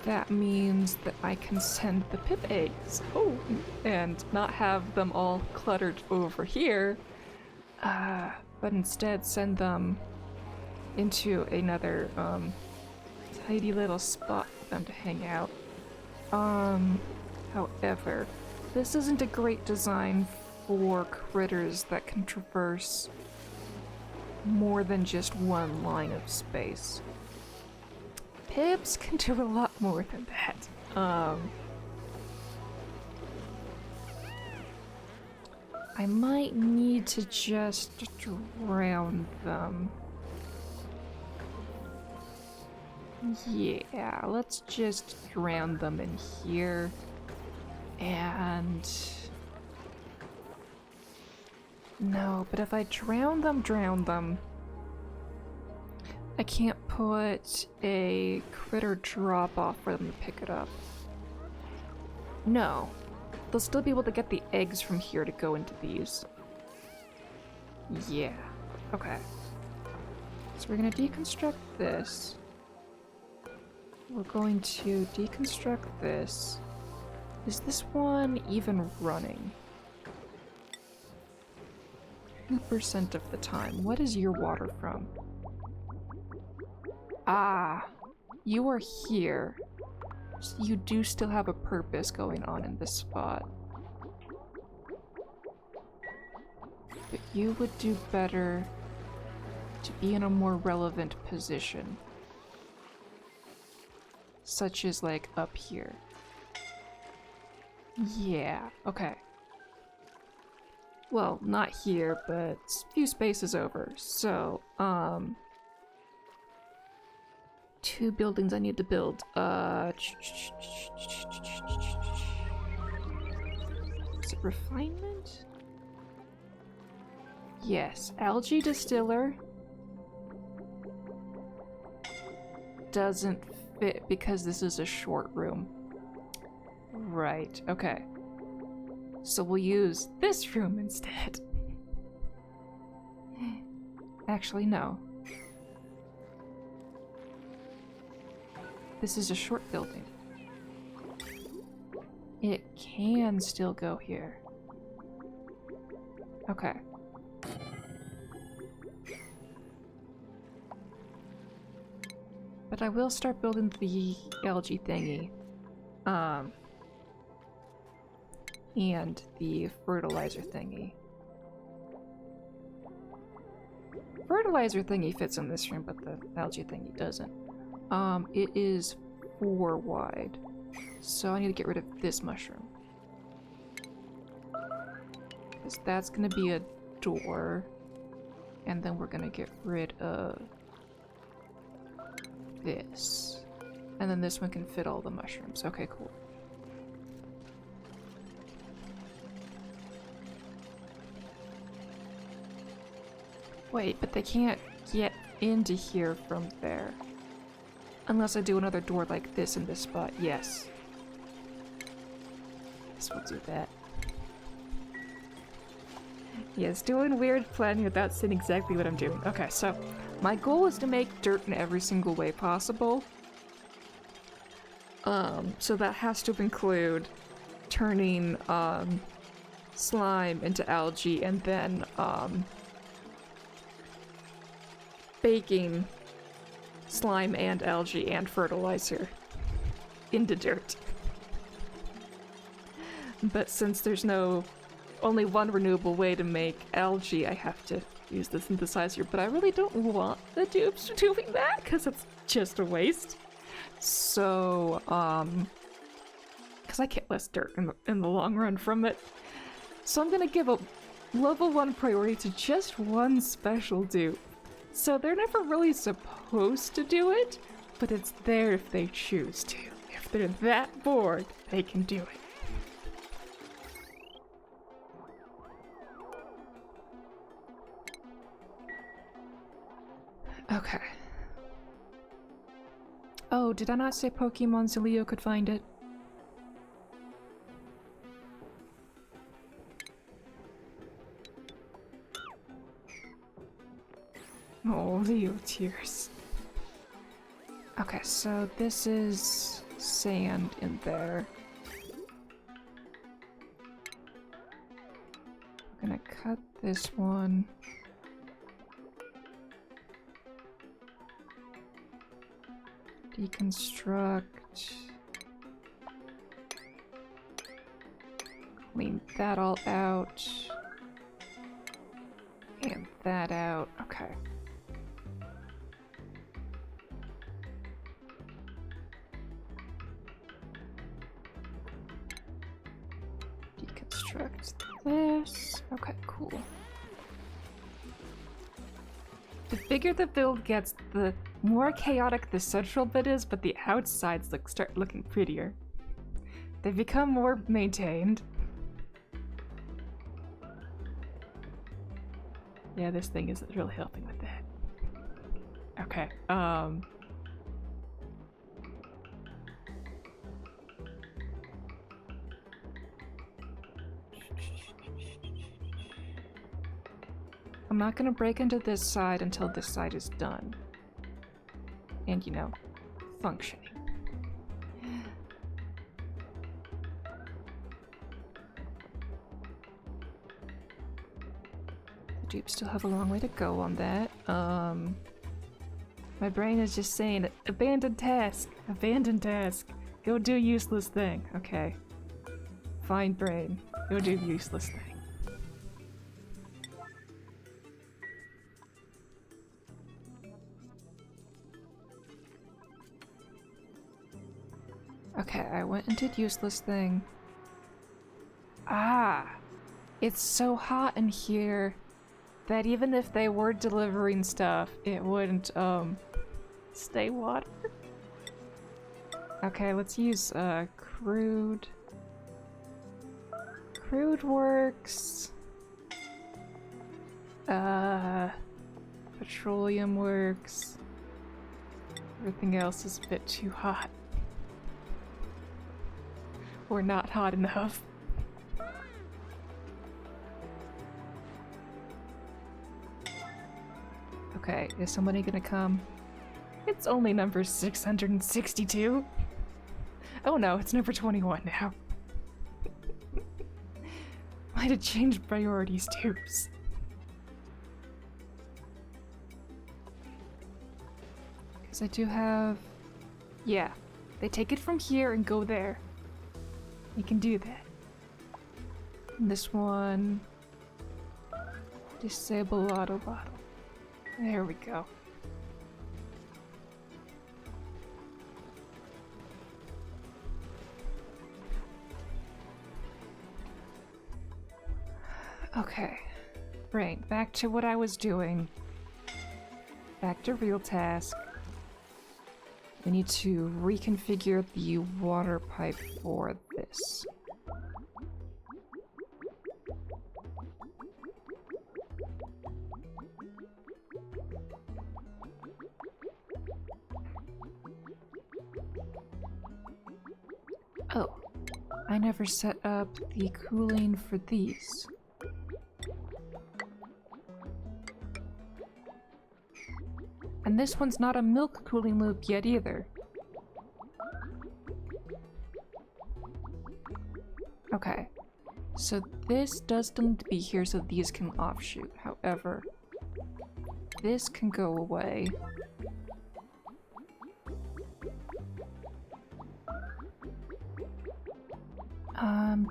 That means that I can send the pip eggs home and not have them all cluttered over here, but instead send them into another tidy little spot for them to hang out. However, this isn't a great design for critters that can traverse more than just one line of space. Pips can do a lot more than that. I might need to just drown them. Yeah, let's just drown them in here. And... no, but if I drown them, I can't put a critter drop off for them to pick it up. No. They'll still be able to get the eggs from here to go into these. Yeah. Okay. So we're gonna deconstruct this. We're going to deconstruct this. Is this one even running? 2% of the time. What is your water from? Ah, you are here. So you do still have a purpose going on in this spot. But you would do better to be in a more relevant position. Such as, like, up here. Yeah, okay. Well, not here, but a few spaces over. So, 2 buildings I need to build. Is it refinement? Yes, algae distiller doesn't fit because this is a short room. Right, okay. So we'll use this room instead. Actually, no. This is a short building. It can still go here. Okay. But I will start building the algae thingy. And the fertilizer thingy. Fertilizer thingy fits in this room, but the algae thingy doesn't. It is 4 wide. So I need to get rid of this mushroom. Because that's gonna be a door. And then we're gonna get rid of this. And then this one can fit all the mushrooms. Okay, cool. Wait, but they can't get into here from there. Unless I do another door like this in this spot, yes. guess we'll do that. Yes, doing weird planning without saying exactly what I'm doing. Okay, so my goal is to make dirt in every single way possible. So that has to include turning slime into algae and then baking slime and algae and fertilizer into dirt. But since there's only one renewable way to make algae, I have to use the synthesizer, but I really don't want the dupes doing that because it's just a waste. So, because I get less dirt in the long run from it. So I'm gonna give a level 1 priority to just one special dupe. So they're never really supposed to do it, but it's there if they choose to. If they're that bored, they can do it. Okay. Oh, did I not say Pokemon so Leo could find it? Oh, Leo tears. Okay, so this is sand in there. I'm gonna cut this one. Deconstruct. Clean that all out. And that out. Okay. Deconstruct this. Okay, cool. The bigger the build gets, the more chaotic the central bit is, but the outsides start looking prettier. They become more maintained. Yeah, this thing isn't really helping with that. Okay, I'm not gonna break into this side until this side is done. And, you know, functioning. The dupes still have a long way to go on that. My brain is just saying, abandon task, abandon task. Go do useless thing. Okay. Fine brain. Go do useless thing. Okay, I went and did useless thing. Ah! It's so hot in here that even if they were delivering stuff, it wouldn't, stay water. Okay, let's use, crude. Crude works. Petroleum works. Everything else is a bit too hot. Or not hot enough. Okay, is somebody gonna come? It's only number 662. Oh no, it's number 21 now. Might have changed priorities, tubes. Because I do have... Yeah, they take it from here and go there. You can do that. And this one... Disable auto bottle. There we go. Okay. Right, back to what I was doing. Back to real task. We need to reconfigure the water pipe for this. Oh. I never set up the cooling for these. And this one's not a milk cooling loop yet either. Okay. So this does still need to be here so these can offshoot. However, this can go away.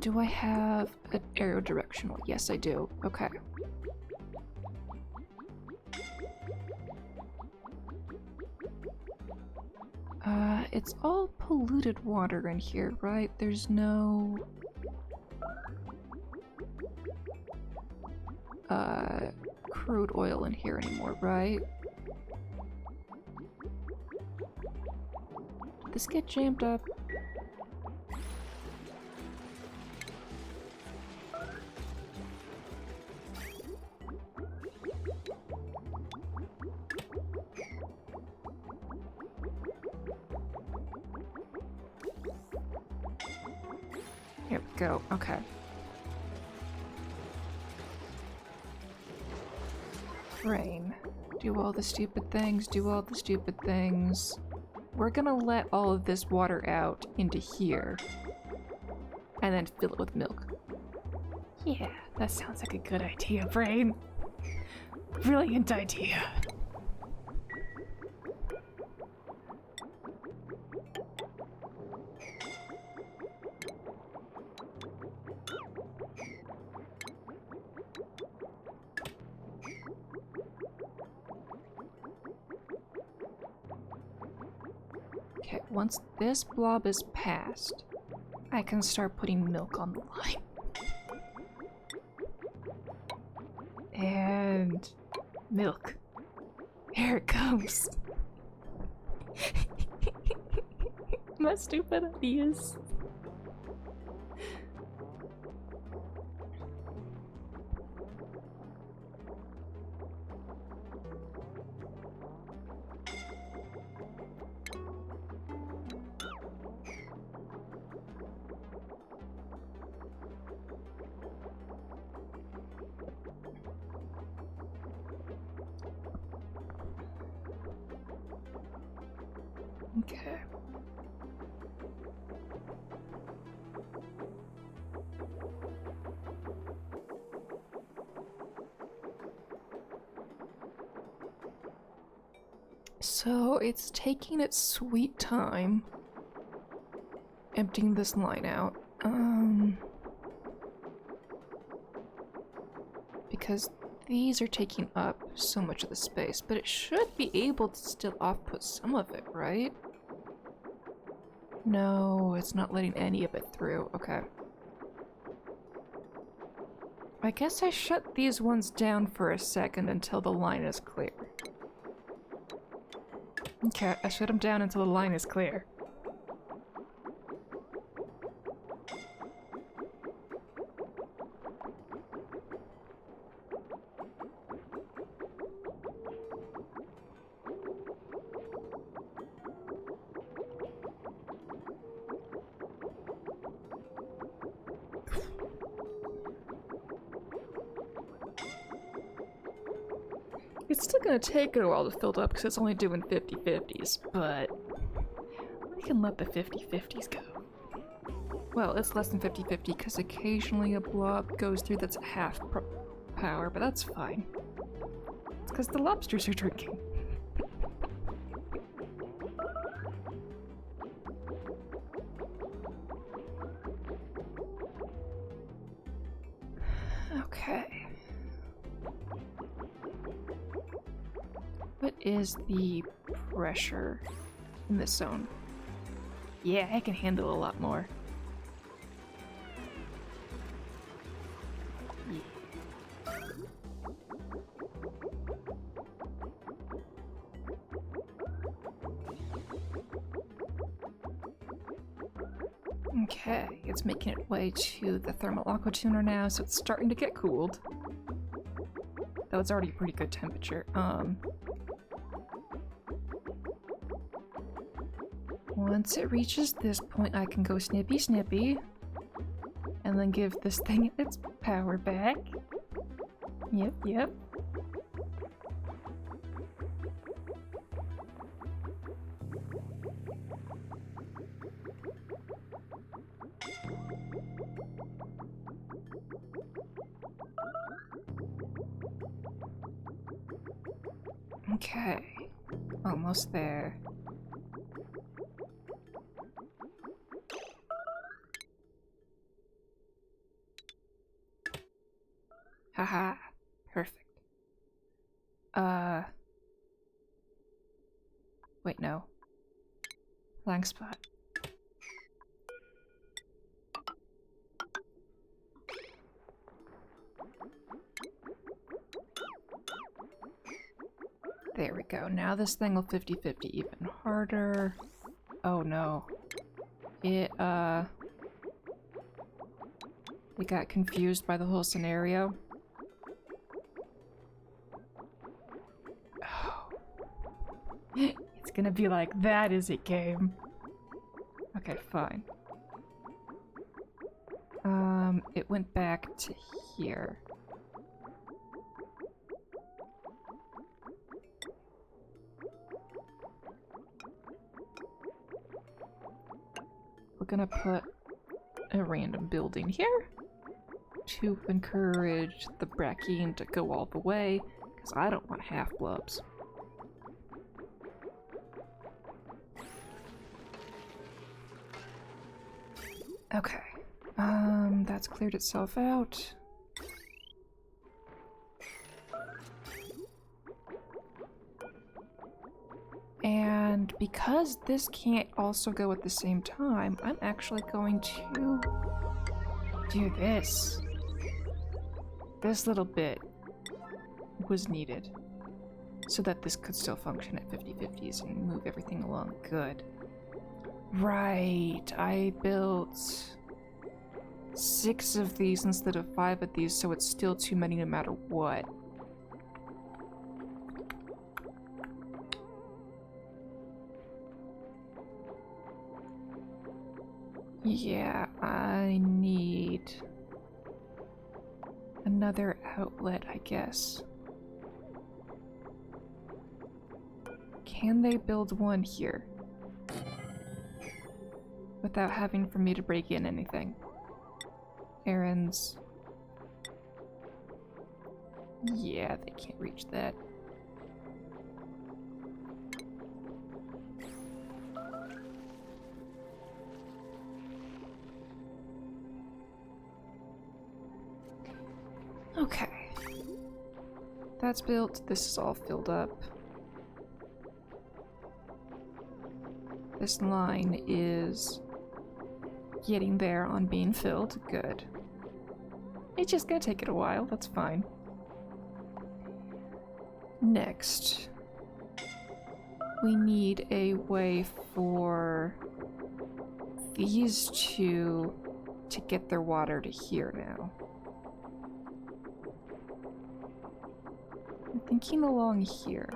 Do I have an arrow directional? Yes, I do. Okay. It's all polluted water in here, right? There's no... crude oil in here anymore, right? Did this get jammed up? Here we go. Okay. Rain. Do all the stupid things, do all the stupid things. We're gonna let all of this water out into here. And then fill it with milk. Yeah, that sounds like a good idea, Brain. Brilliant idea. Okay, once this blob is passed, I can start putting milk on the line. And milk. Here it comes. My stupid ideas. Okay. So it's taking its sweet time emptying this line out. Because these are taking up so much of the space, but it should be able to still output some of it, right? No, it's not letting any of it through. Okay. I guess I shut these ones down for a second until the line is clear. Okay, I shut them down until the line is clear. It's still gonna take it a while to fill up because it's only doing 50/50s, but we can let the 50/50s go. Well, it's less than 50/50 because occasionally a blob goes through that's half power, but that's fine. It's because the lobsters are drinking. Okay. What is the pressure in this zone? Yeah, I can handle a lot more. Yeah. Okay, it's making its way to the thermal aqua tuner now, so it's starting to get cooled. Though it's already a pretty good temperature. Once it reaches this point, I can go snippy snippy. And then give this thing its power back. Yep, yep. Okay, almost there. Haha, perfect. Wait, no. Blank spot. There we go. Now this thing will 50-50 even harder. Oh no. It got confused by the whole scenario. Oh. It's gonna be like, that is a game. Okay, fine. It went back to here. We're gonna put a random building here to encourage the Brackeen to go all the way, because I don't want half-blubs. Okay, that's cleared itself out. And because this can't also go at the same time, I'm actually going to do this. This little bit was needed so that this could still function at 50-50s and move everything along good. Right, I built 6 of these instead of 5 of these, so it's still too many no matter what. Yeah, I need another outlet, I guess. Can they build one here? Without having for me to break in anything. Errands. Yeah, they can't reach that. Okay. That's built. This is all filled up. This line is getting there on being filled. Good. It's just gonna take it a while. That's fine. Next, we need a way for these two to get their water to here now. I'm thinking along here.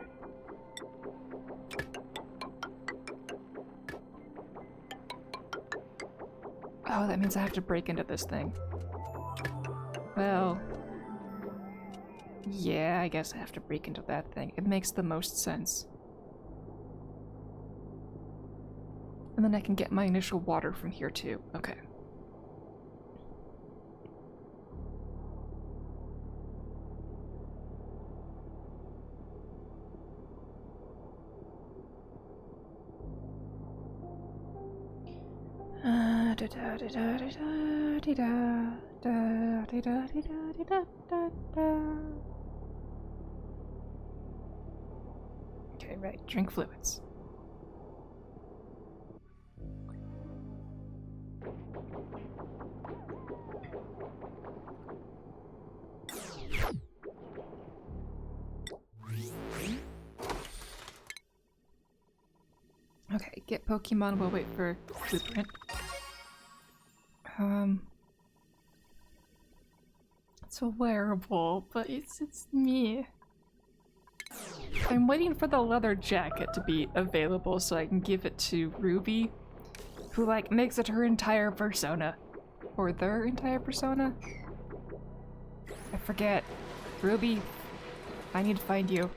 Oh, that means I have to break into this thing. Well, yeah, I guess I have to break into that thing. It makes the most sense. And then I can get my initial water from here too. Okay. Okay, right. Drink fluids. Okay, get Pokemon. We'll wait for Blueprint. It's a wearable, but it's me. I'm waiting for the leather jacket to be available so I can give it to Ruby, who like makes it her entire persona. or their entire persona? I forget. Ruby, I need to find you.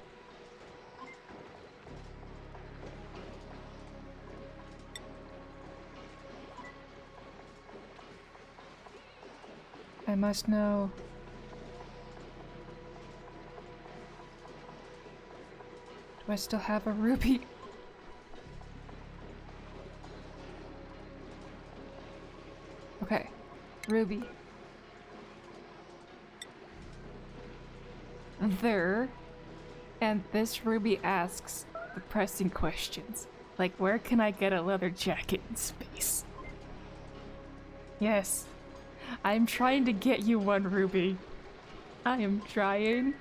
I must know. Do I still have a ruby? Okay, ruby. There. And this ruby asks the pressing questions. Like, where can I get a leather jacket in space? Yes. I'm trying to get you one, Ruby. I am trying,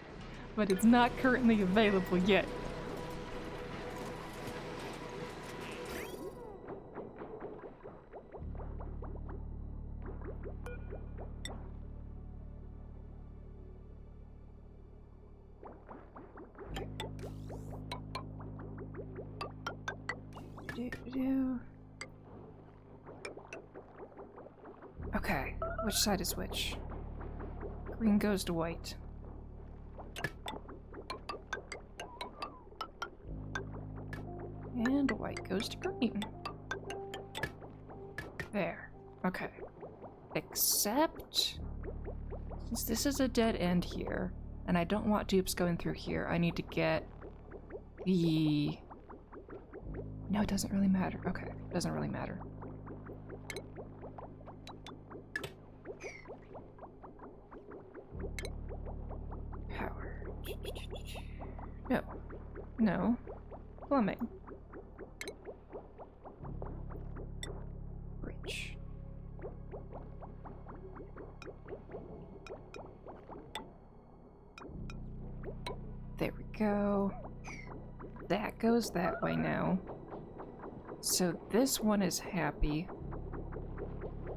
but it's not currently available yet. Okay, which side is which? Green goes to white. And white goes to green. There. Okay. Except, since this is a dead end here, and I don't want dupes going through here, I need to get the... No, it doesn't really matter. Okay, it doesn't really matter. Power. No. No. Plumbing. Bridge. There we go. That goes that way now. So this one is happy,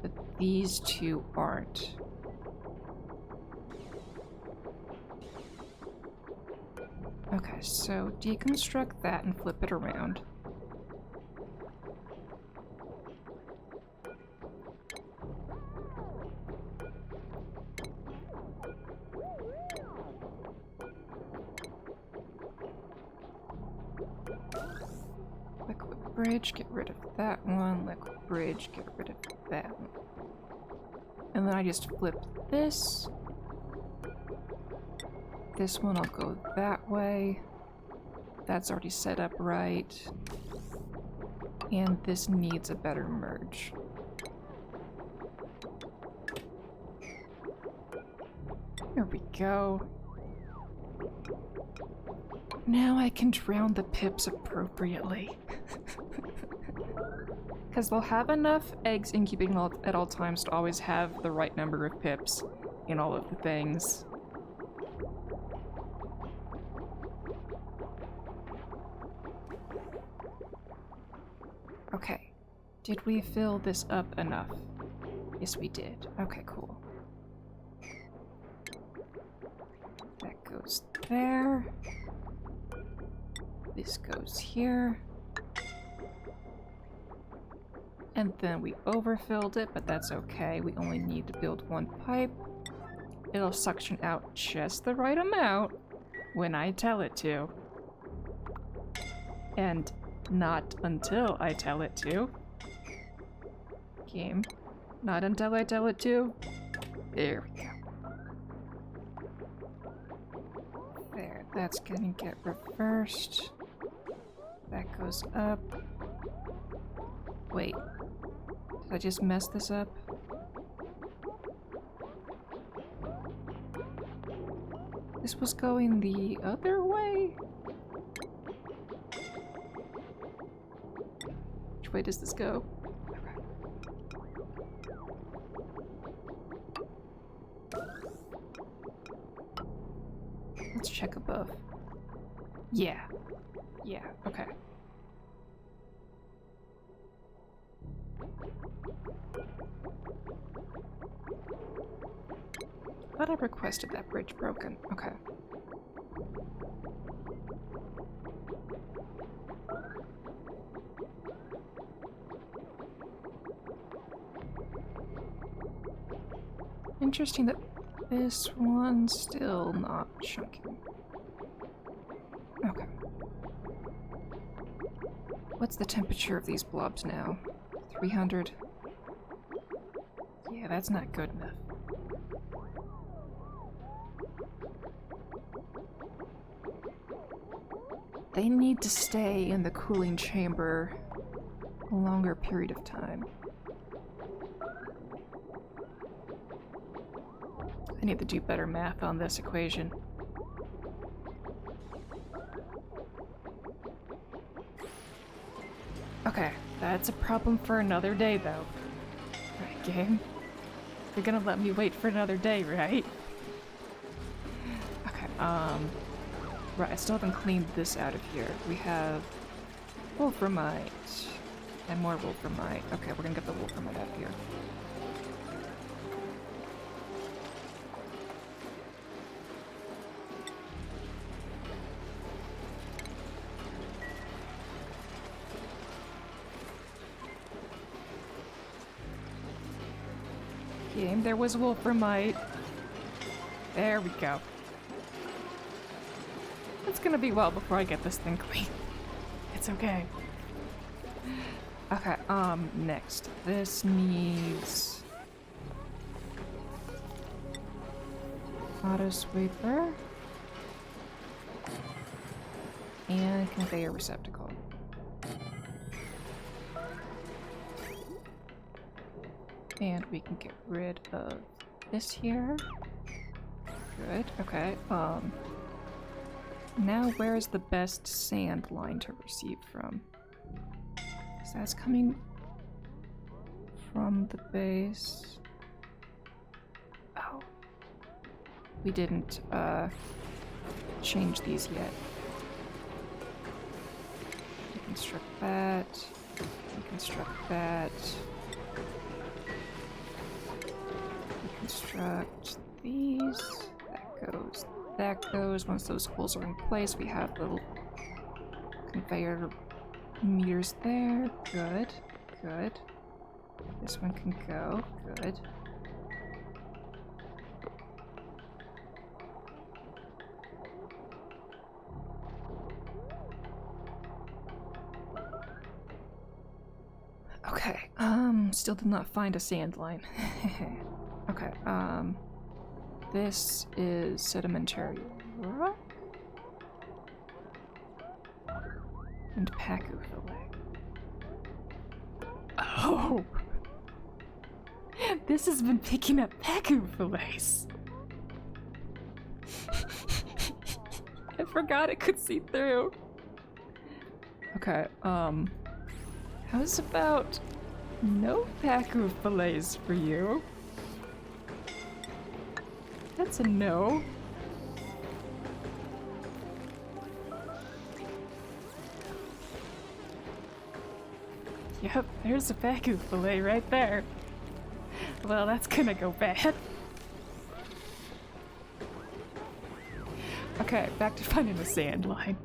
but these two aren't. Okay, so deconstruct that and flip it around. Liquid bridge, get rid of that one. Liquid bridge, get rid of that one. And then I just flip this. This one I'll go that way. That's already set up right. And this needs a better merge. There we go. Now I can drown the pips appropriately. Because they'll have enough eggs incubating at all times to always have the right number of pips in all of the things. Okay. Did we fill this up enough? Yes, we did. Okay, cool. That goes there. This goes here. And then we overfilled it, but that's okay. We only need to build one pipe. It'll suction out just the right amount when I tell it to. And not until I tell it to. Game. Not until I tell it to. There we go. There, that's gonna get reversed. That goes up. Wait. Did I just mess this up? This was going the other way? Which way does this go? Let's check above. Yeah. Yeah, okay. I thought I requested that bridge broken. Okay. Interesting that this one's still not chunking. Okay. What's the temperature of these blobs now? 300? Yeah, that's not good enough. They need to stay in the cooling chamber a longer period of time. I need to do better math on this equation. Okay, that's a problem for another day, though. Right, game? You're gonna let me wait for another day, right? Okay, right, I still haven't cleaned this out of here. We have wolframite and more wolframite. Okay, we're gonna get the wolframite out of here. Game, there was wolframite. There we go. It's gonna be well before I get this thing clean. It's okay. Okay, next. This needs auto sweeper and conveyor receptacle. And we can get rid of this here. Good, okay. Now where's the best sand line to receive from? So that's coming from the base. Oh. We didn't, change these yet. Deconstruct that. Deconstruct that. Deconstruct these. That goes. That goes. Once those holes are in place, we have little conveyor meters there. Good. Good. This one can go. Good. Okay, still did not find a sand line. Okay, this is sedimentary rock and pacu fillet. Oh! This has been picking up pacu fillets! I forgot it could see through. Okay, how's about no pacu fillets for you? That's a no. Yep, there's a pacu fillet right there. Well, that's gonna go bad. Okay, back to finding the sand line.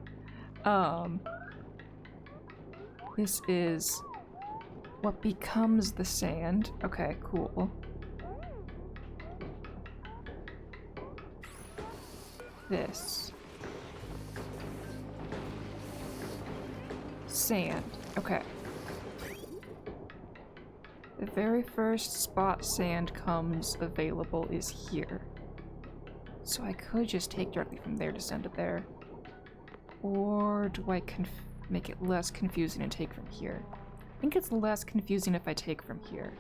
This is what becomes the sand. Okay, cool. This. Sand. Okay. The very first spot sand comes available is here. So I could just take directly from there to send it there. Or do I make it less confusing and take from here? I think it's less confusing if I take from here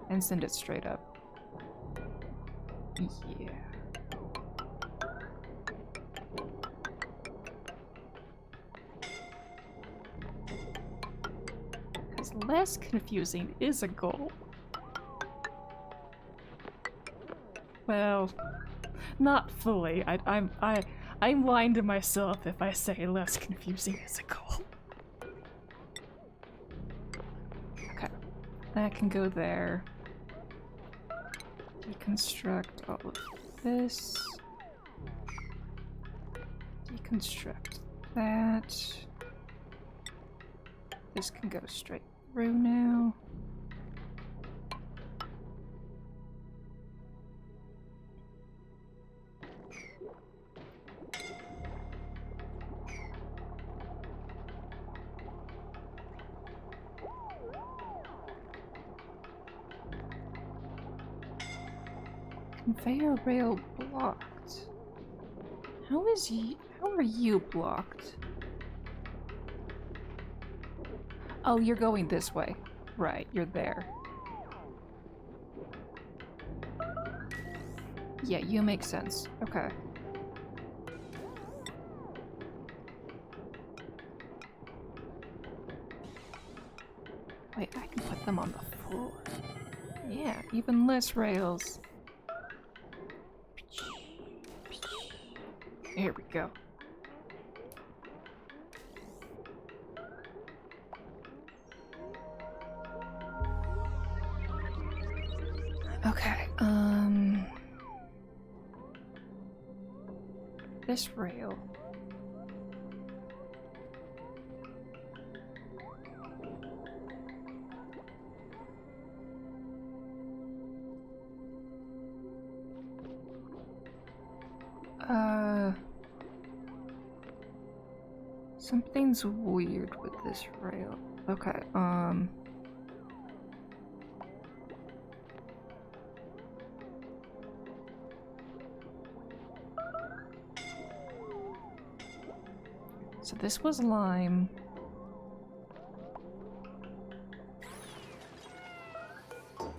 and send it straight up. Yeah. Because less confusing is a goal. Well, not fully. I'm lying to myself if I say less confusing is a goal. Okay, that can go there. Deconstruct all of this. Deconstruct that. This can go straight through now. Conveyor rail blocked. How are you blocked? Oh, you're going this way. Right, you're there. Yeah, you make sense. Okay. Wait, I can put them on the floor. Yeah, even less rails. Here we go. Okay, this rail. Something's weird with this rail. Okay, so this was lime.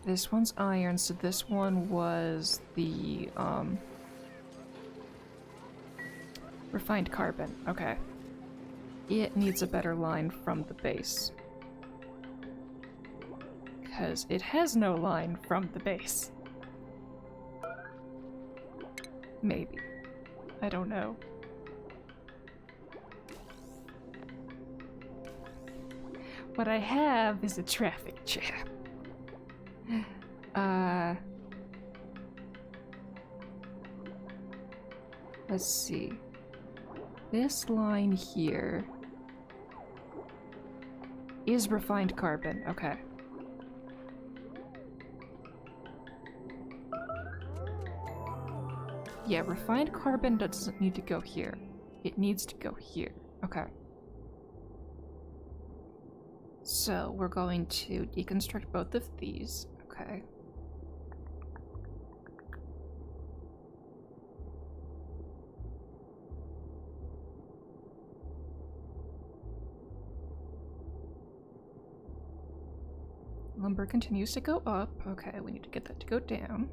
This one's iron, so this one was the, refined carbon. Okay. It needs a better line from the base. Because it has no line from the base. Maybe. I don't know. What I have is a traffic jam. Let's see. This line here is refined carbon. Okay. Yeah, refined carbon doesn't need to go here. It needs to go here. Okay. So we're going to deconstruct both of these. Okay. Lumber continues to go up. Okay, we need to get that to go down.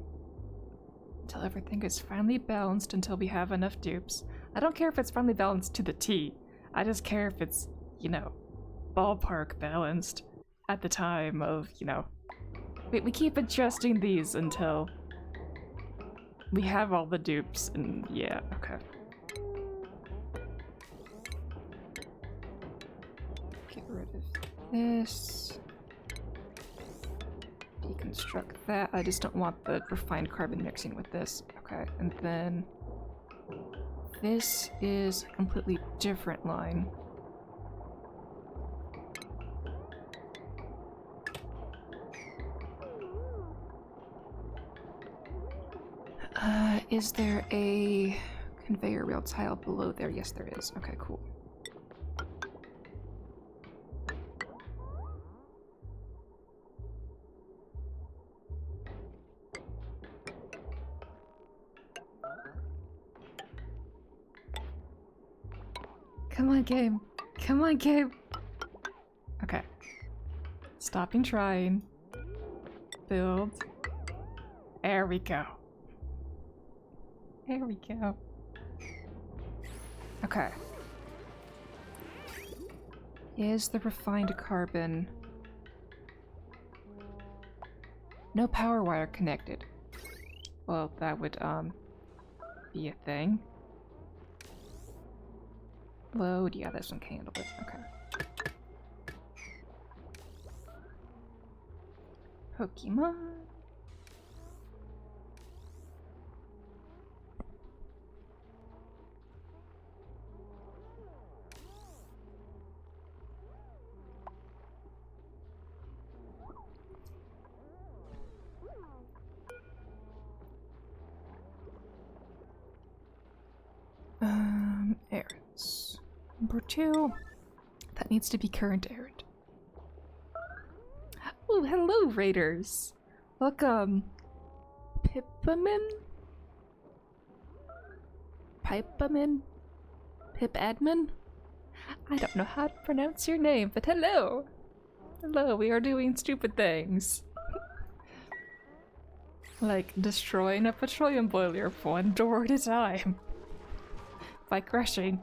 Until everything is finally balanced, until we have enough dupes. I don't care if it's finally balanced to the T. I just care if it's, you know, ballpark balanced at the time of, you know. We keep adjusting these until we have all the dupes, and yeah, okay. Get rid of this. Deconstruct that. I just don't want the refined carbon mixing with this. Okay, and then this is a completely different line. Is there a conveyor rail tile below there? Yes, there is. Okay, cool. Come on, game. Come on, game. Okay. Stopping trying. Build. There we go. There we go. Okay. Is the refined carbon... No power wire connected. Well, that would, be a thing. Load, yeah, this one can handle it. Okay. Pokemon. Errands. Number 2. That needs to be current errand. Oh, hello, Raiders! Welcome. Pipamin? Pipamin? Pip-admin? I don't know how to pronounce your name, but hello! Hello, we are doing stupid things. Like destroying a petroleum boiler one door at a time. By crushing.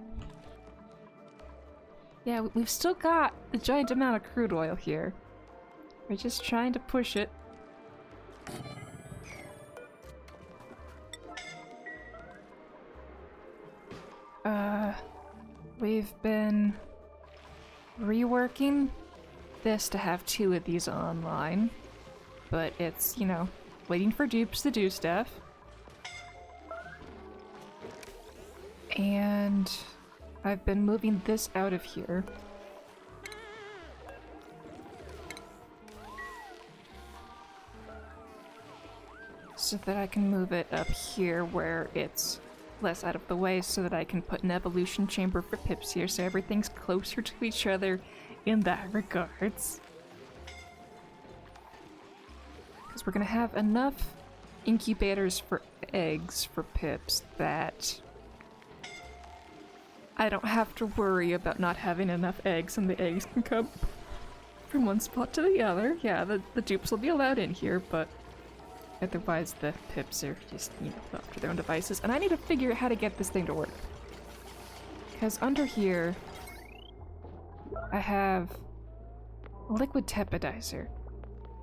Yeah, we've still got a giant amount of crude oil here. We're just trying to push it. We've been reworking this to have 2 of these online, but it's, you know, waiting for dupes to do stuff. And I've been moving this out of here. So that I can move it up here where it's less out of the way, so that I can put an evolution chamber for pips here, so everything's closer to each other in that regards. Because we're gonna have enough incubators for eggs for pips that I don't have to worry about not having enough eggs, and the eggs can come from one spot to the other. Yeah, the dupes will be allowed in here, but otherwise the pips are just, you know, left to their own devices. And I need to figure out how to get this thing to work. Because under here, I have a liquid tepidizer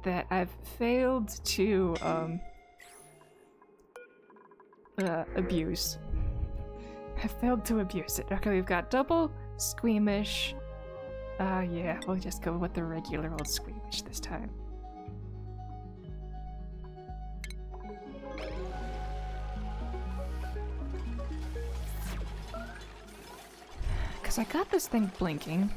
that I've failed to, abuse. I failed to abuse it. Okay, we've got double squeamish. Yeah, we'll just go with the regular old squeamish this time. Because I got this thing blinking.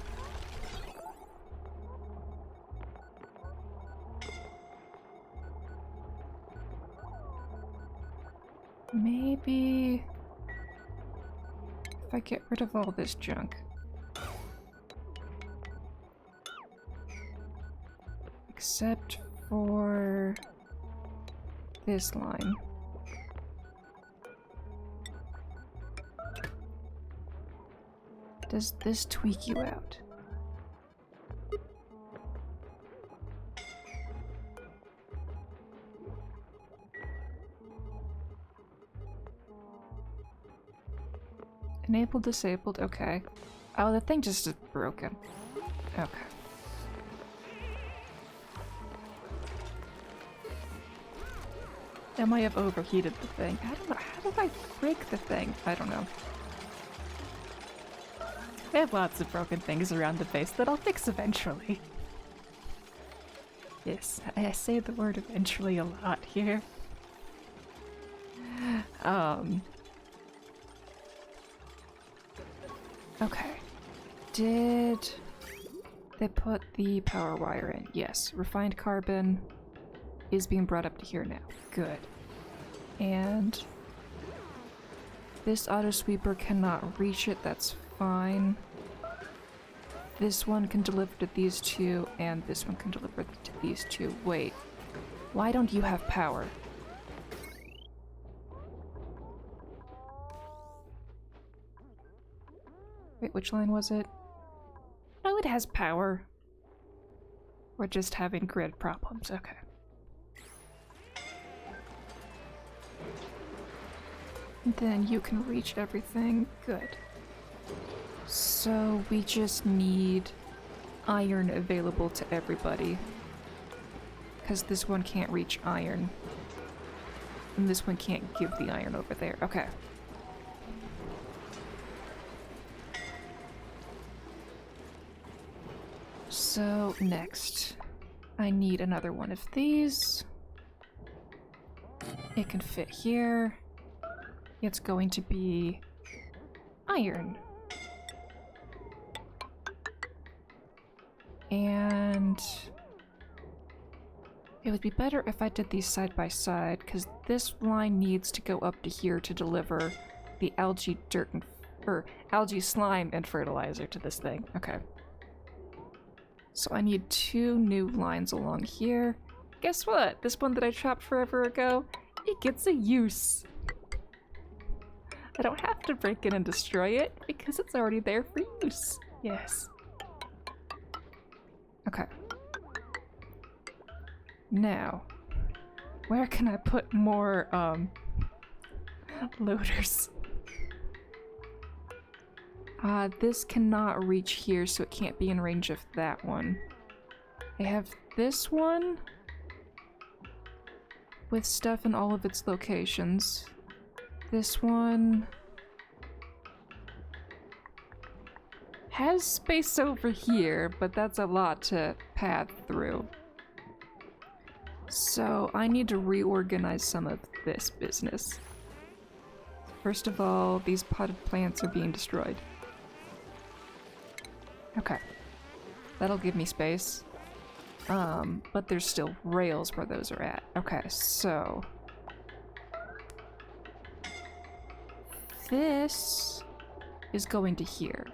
Maybe if I get rid of all this junk. Except for this line. Does this tweak you out? Enabled, disabled, okay. Oh, the thing just is broken. Okay. I might have overheated the thing. I don't know. How did I break the thing? I don't know. I have lots of broken things around the base that I'll fix eventually. Yes, I say the word eventually a lot here. Okay. Did they put the power wire in? Yes. Refined carbon is being brought up to here now. Good. And this auto sweeper cannot reach it, that's fine. This one can deliver to these 2, and this one can deliver to these 2. Wait, why don't you have power? Wait, which line was it? No, it has power. We're just having grid problems, okay. And then you can reach everything, good. So we just need iron available to everybody. Because this one can't reach iron. And this one can't give the iron over there. Okay. So next, I need another one of these. It can fit here. It's going to be iron. And it would be better if I did these side by side, because this line needs to go up to here to deliver the algae dirt and algae slime and fertilizer to this thing. Okay. So I need 2 new lines along here. Guess what? This one that I chopped forever ago It gets a use. I don't have to break in and destroy it because it's already there for use. Yes. Okay. Now, where can I put more, loaders? This cannot reach here, so it can't be in range of that one. I have this one with stuff in all of its locations. This one has space over here, but that's a lot to pad through. So I need to reorganize some of this business. First of all, these potted plants are being destroyed. Okay. That'll give me space. But there's still rails where those are at. Okay, so... this is going to here.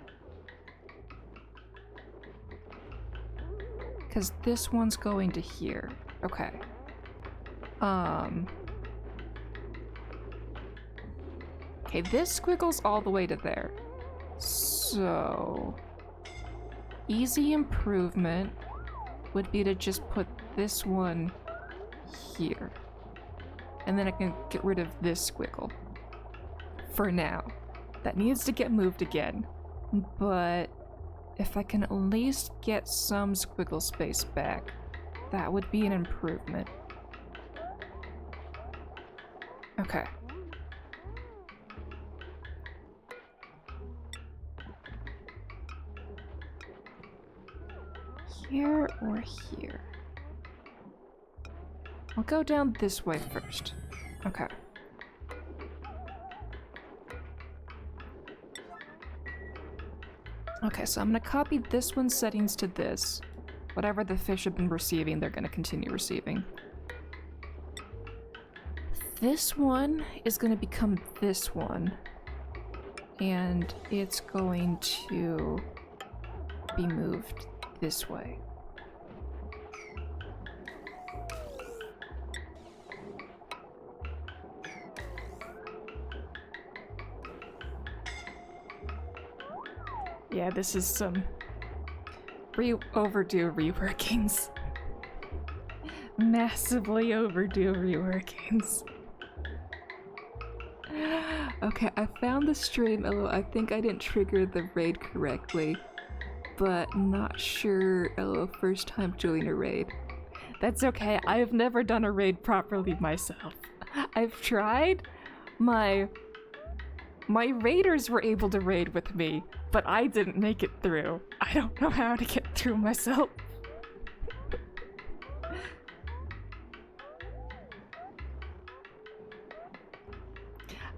Because this one's going to here. Okay. Okay, this squiggles all the way to there. So... easy improvement would be to just put this one here. And then I can get rid of this squiggle. For now. That needs to get moved again. But if I can at least get some squiggle space back, that would be an improvement. Okay. Here or here? I'll go down this way first. Okay. Okay, so I'm gonna copy this one's settings to this. Whatever the fish have been receiving, they're gonna continue receiving. This one is gonna become this one. And it's going to be moved this way. Yeah, this is some overdue reworkings. Massively overdue reworkings. Okay, I found the stream, although I think I didn't trigger the raid correctly. But not sure, first time joining a raid. That's okay, I've never done a raid properly myself. I've tried. My raiders were able to raid with me, but I didn't make it through. I don't know how to get through myself.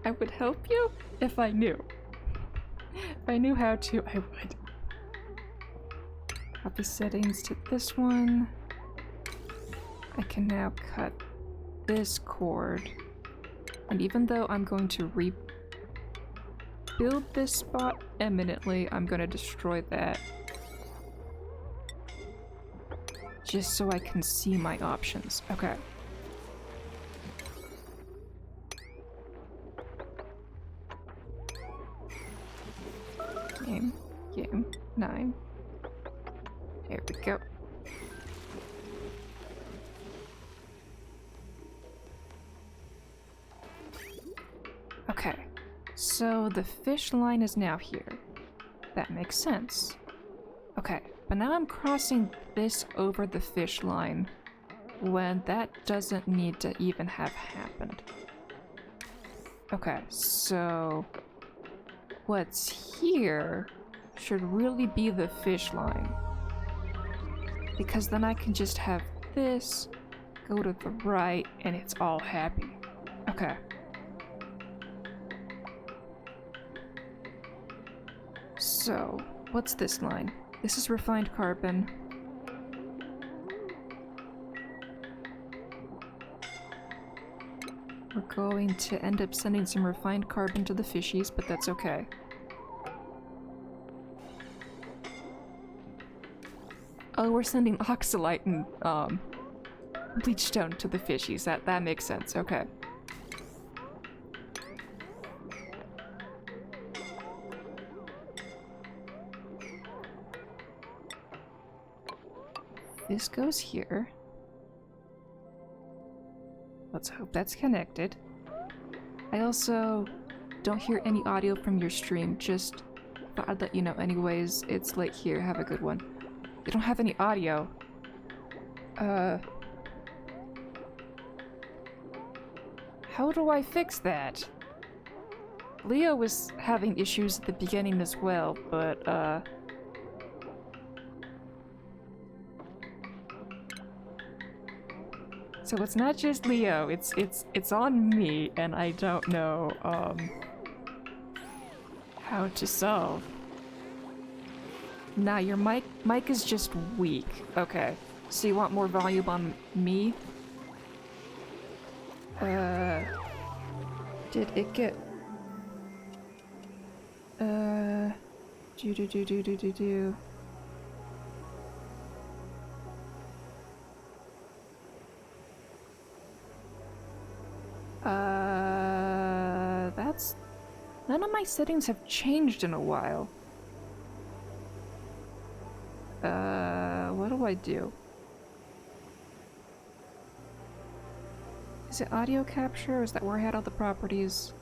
I would help you if I knew. If I knew how to, I would. Copy settings to this one. I can now cut this cord. And even though I'm going to rebuild this spot imminently, I'm going to destroy that. Just so I can see my options. Okay. Game 9. Here we go. Okay, so the fish line is now here. That makes sense. Okay, but now I'm crossing this over the fish line when that doesn't need to even have happened. Okay, so what's here should really be the fish line. Because then I can just have this go to the right and it's all happy. Okay. So, what's this line? This is refined carbon. We're going to end up sending some refined carbon to the fishies, but that's okay. Oh, we're sending oxalite and bleachstone to the fishies. That makes sense. Okay. this goes here. Let's hope that's connected. I also don't hear any audio from your stream, just thought I'd let you know anyways. It's late here, have a good one. They don't have any audio. How do I fix that? Leo was having issues at the beginning as well, but, so it's not just Leo, it's on me, and I don't know, how to solve. Nah, your mic is just weak. Okay, so you want more volume on me? Did it get... do. That's... None of my settings have changed in a while. What do I do? Is it audio capture? Is that where I had all the properties?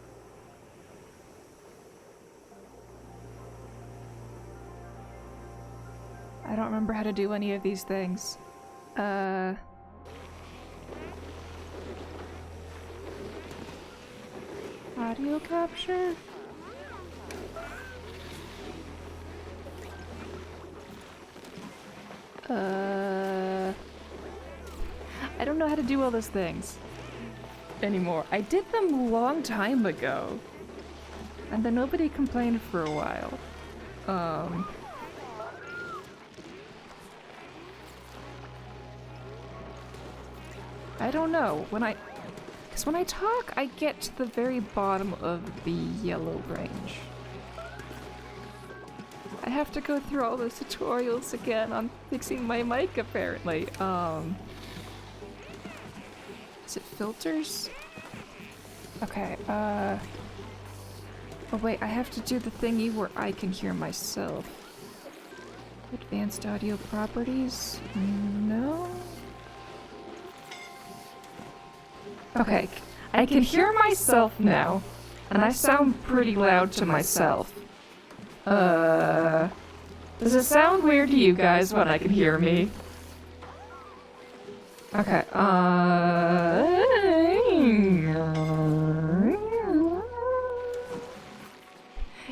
I don't remember how to do any of these things. Audio capture? I don't know how to do all those things anymore. I did them a long time ago, and then nobody complained for a while. I don't know. Because when I talk, I get to the very bottom of the yellow range. I have to go through all those tutorials again on fixing my mic, apparently. Is it filters? Okay, oh wait, I have to do the thingy where I can hear myself. Advanced audio properties? No? Okay, I can hear myself now, and I sound pretty loud to myself. Does it sound weird to you guys when I can hear me? Okay,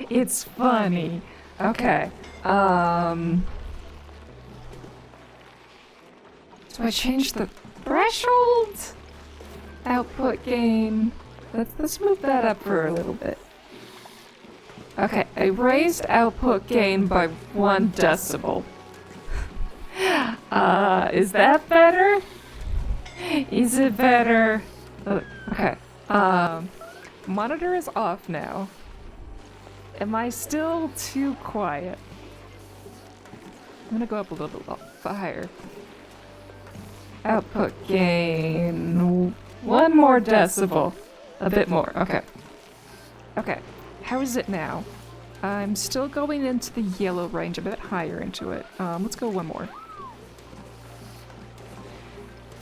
it's funny. Okay, so I changed the threshold? Output gain. Let's move that up for a little bit. Okay, I raised output gain by 1 decibel. Is that better? Is it better? Okay. Monitor is off now. Am I still too quiet? I'm gonna go up a little bit higher. Output gain. 1 more decibel. A bit more. Okay. Okay. How is it now? I'm still going into the yellow range, a bit higher into it. Let's go 1 more.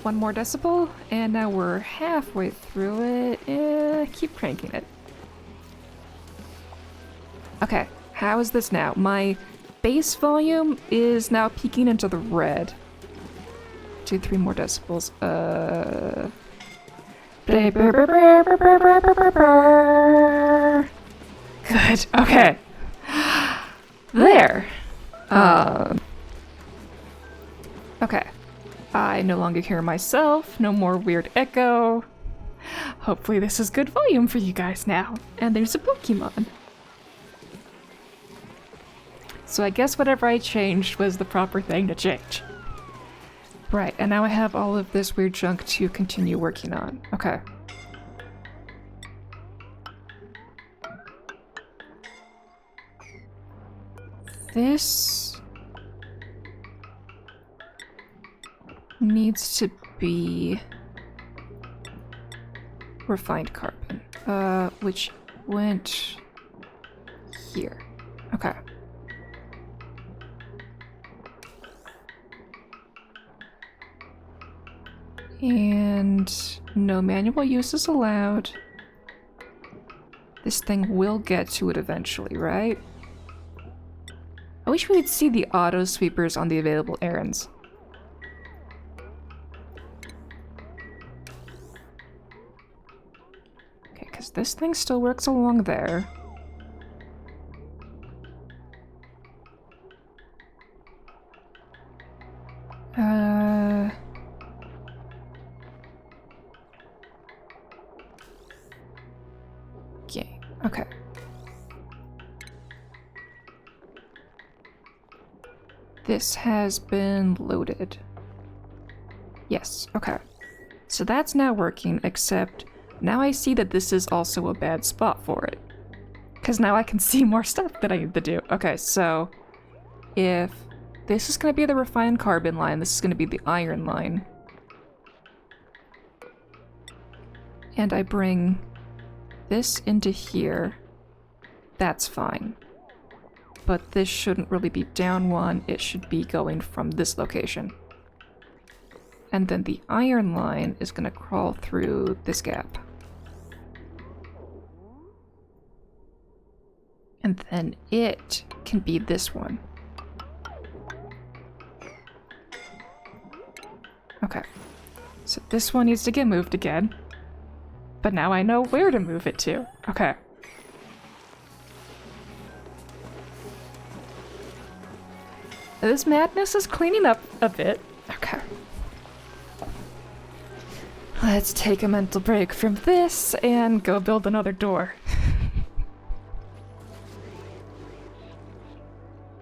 1 more decibel, and now we're halfway through it. Keep cranking it. Okay, how is this now? My bass volume is now peaking into the red. 2, 3 more decibels. Good. Okay. There. Okay. I no longer hear myself. No more weird echo. Hopefully this is good volume for you guys now. And there's a Pokemon. So I guess whatever I changed was the proper thing to change. Right, and now I have all of this weird junk to continue working on. Okay. This needs to be refined carbon, which went here. Okay. And no manual use is allowed. This thing will get to it eventually, right? I wish we could see the auto sweepers on the available errands. Okay, because this thing still works along there. Yeah, okay. This has been loaded. Yes, okay. So that's now working, except now I see that this is also a bad spot for it. Because now I can see more stuff that I need to do. Okay, so if this is going to be the refined carbon line, this is going to be the iron line. And I bring this into here, that's fine. But this shouldn't really be down one, it should be going from this location. And then the iron line is going to crawl through this gap. And then it can be this one. Okay, so this one needs to get moved again. But now I know where to move it to. Okay. This madness is cleaning up a bit. Okay. Let's take a mental break from this and go build another door.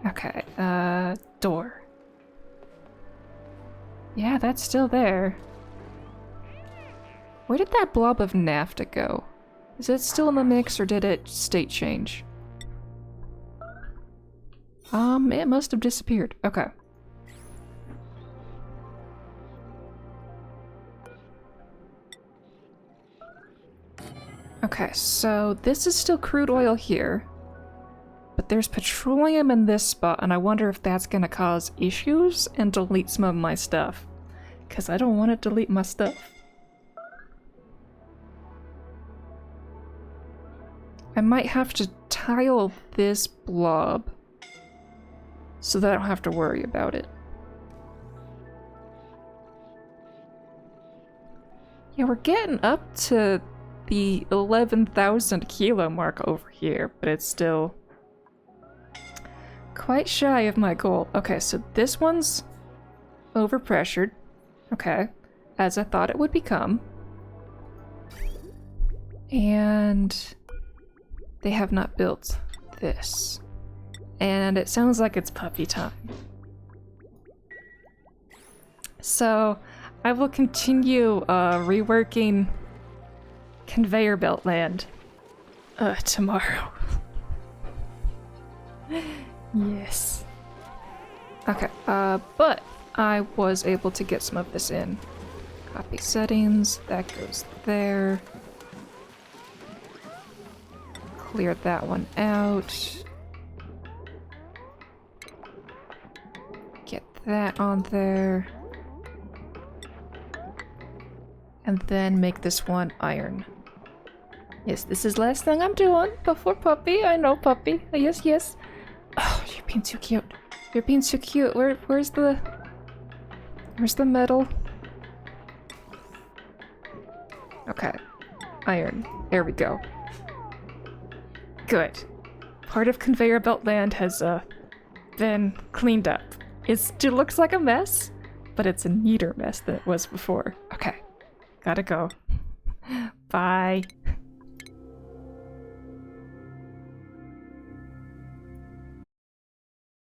Okay, door. Yeah, that's still there. Where did that blob of naphtha go? Is it still in the mix or did it state change? It must have disappeared. Okay. Okay, so this is still crude oil here. But there's petroleum in this spot, and I wonder if that's gonna cause issues and delete some of my stuff. Because I don't want to delete my stuff. I might have to tile this blob so that I don't have to worry about it. Yeah, we're getting up to the 11,000 kilo mark over here, but it's still quite shy of my goal. Okay, so this one's overpressured. Okay, as I thought it would become. And they have not built this. And it sounds like it's puppy time. So I will continue reworking conveyor belt land tomorrow. Yes. Okay, but I was able to get some of this in. Copy settings, that goes there. Clear that one out. Get that on there. And then make this one iron. Yes, this is the last thing I'm doing before puppy. I know puppy. Yes, yes. Oh, you're being too cute. You're being so cute. Where's the metal? Okay. Iron. There we go. Good. Part of conveyor belt land has been cleaned up. It still looks like a mess, but it's a neater mess than it was before. Okay. Gotta go. Bye.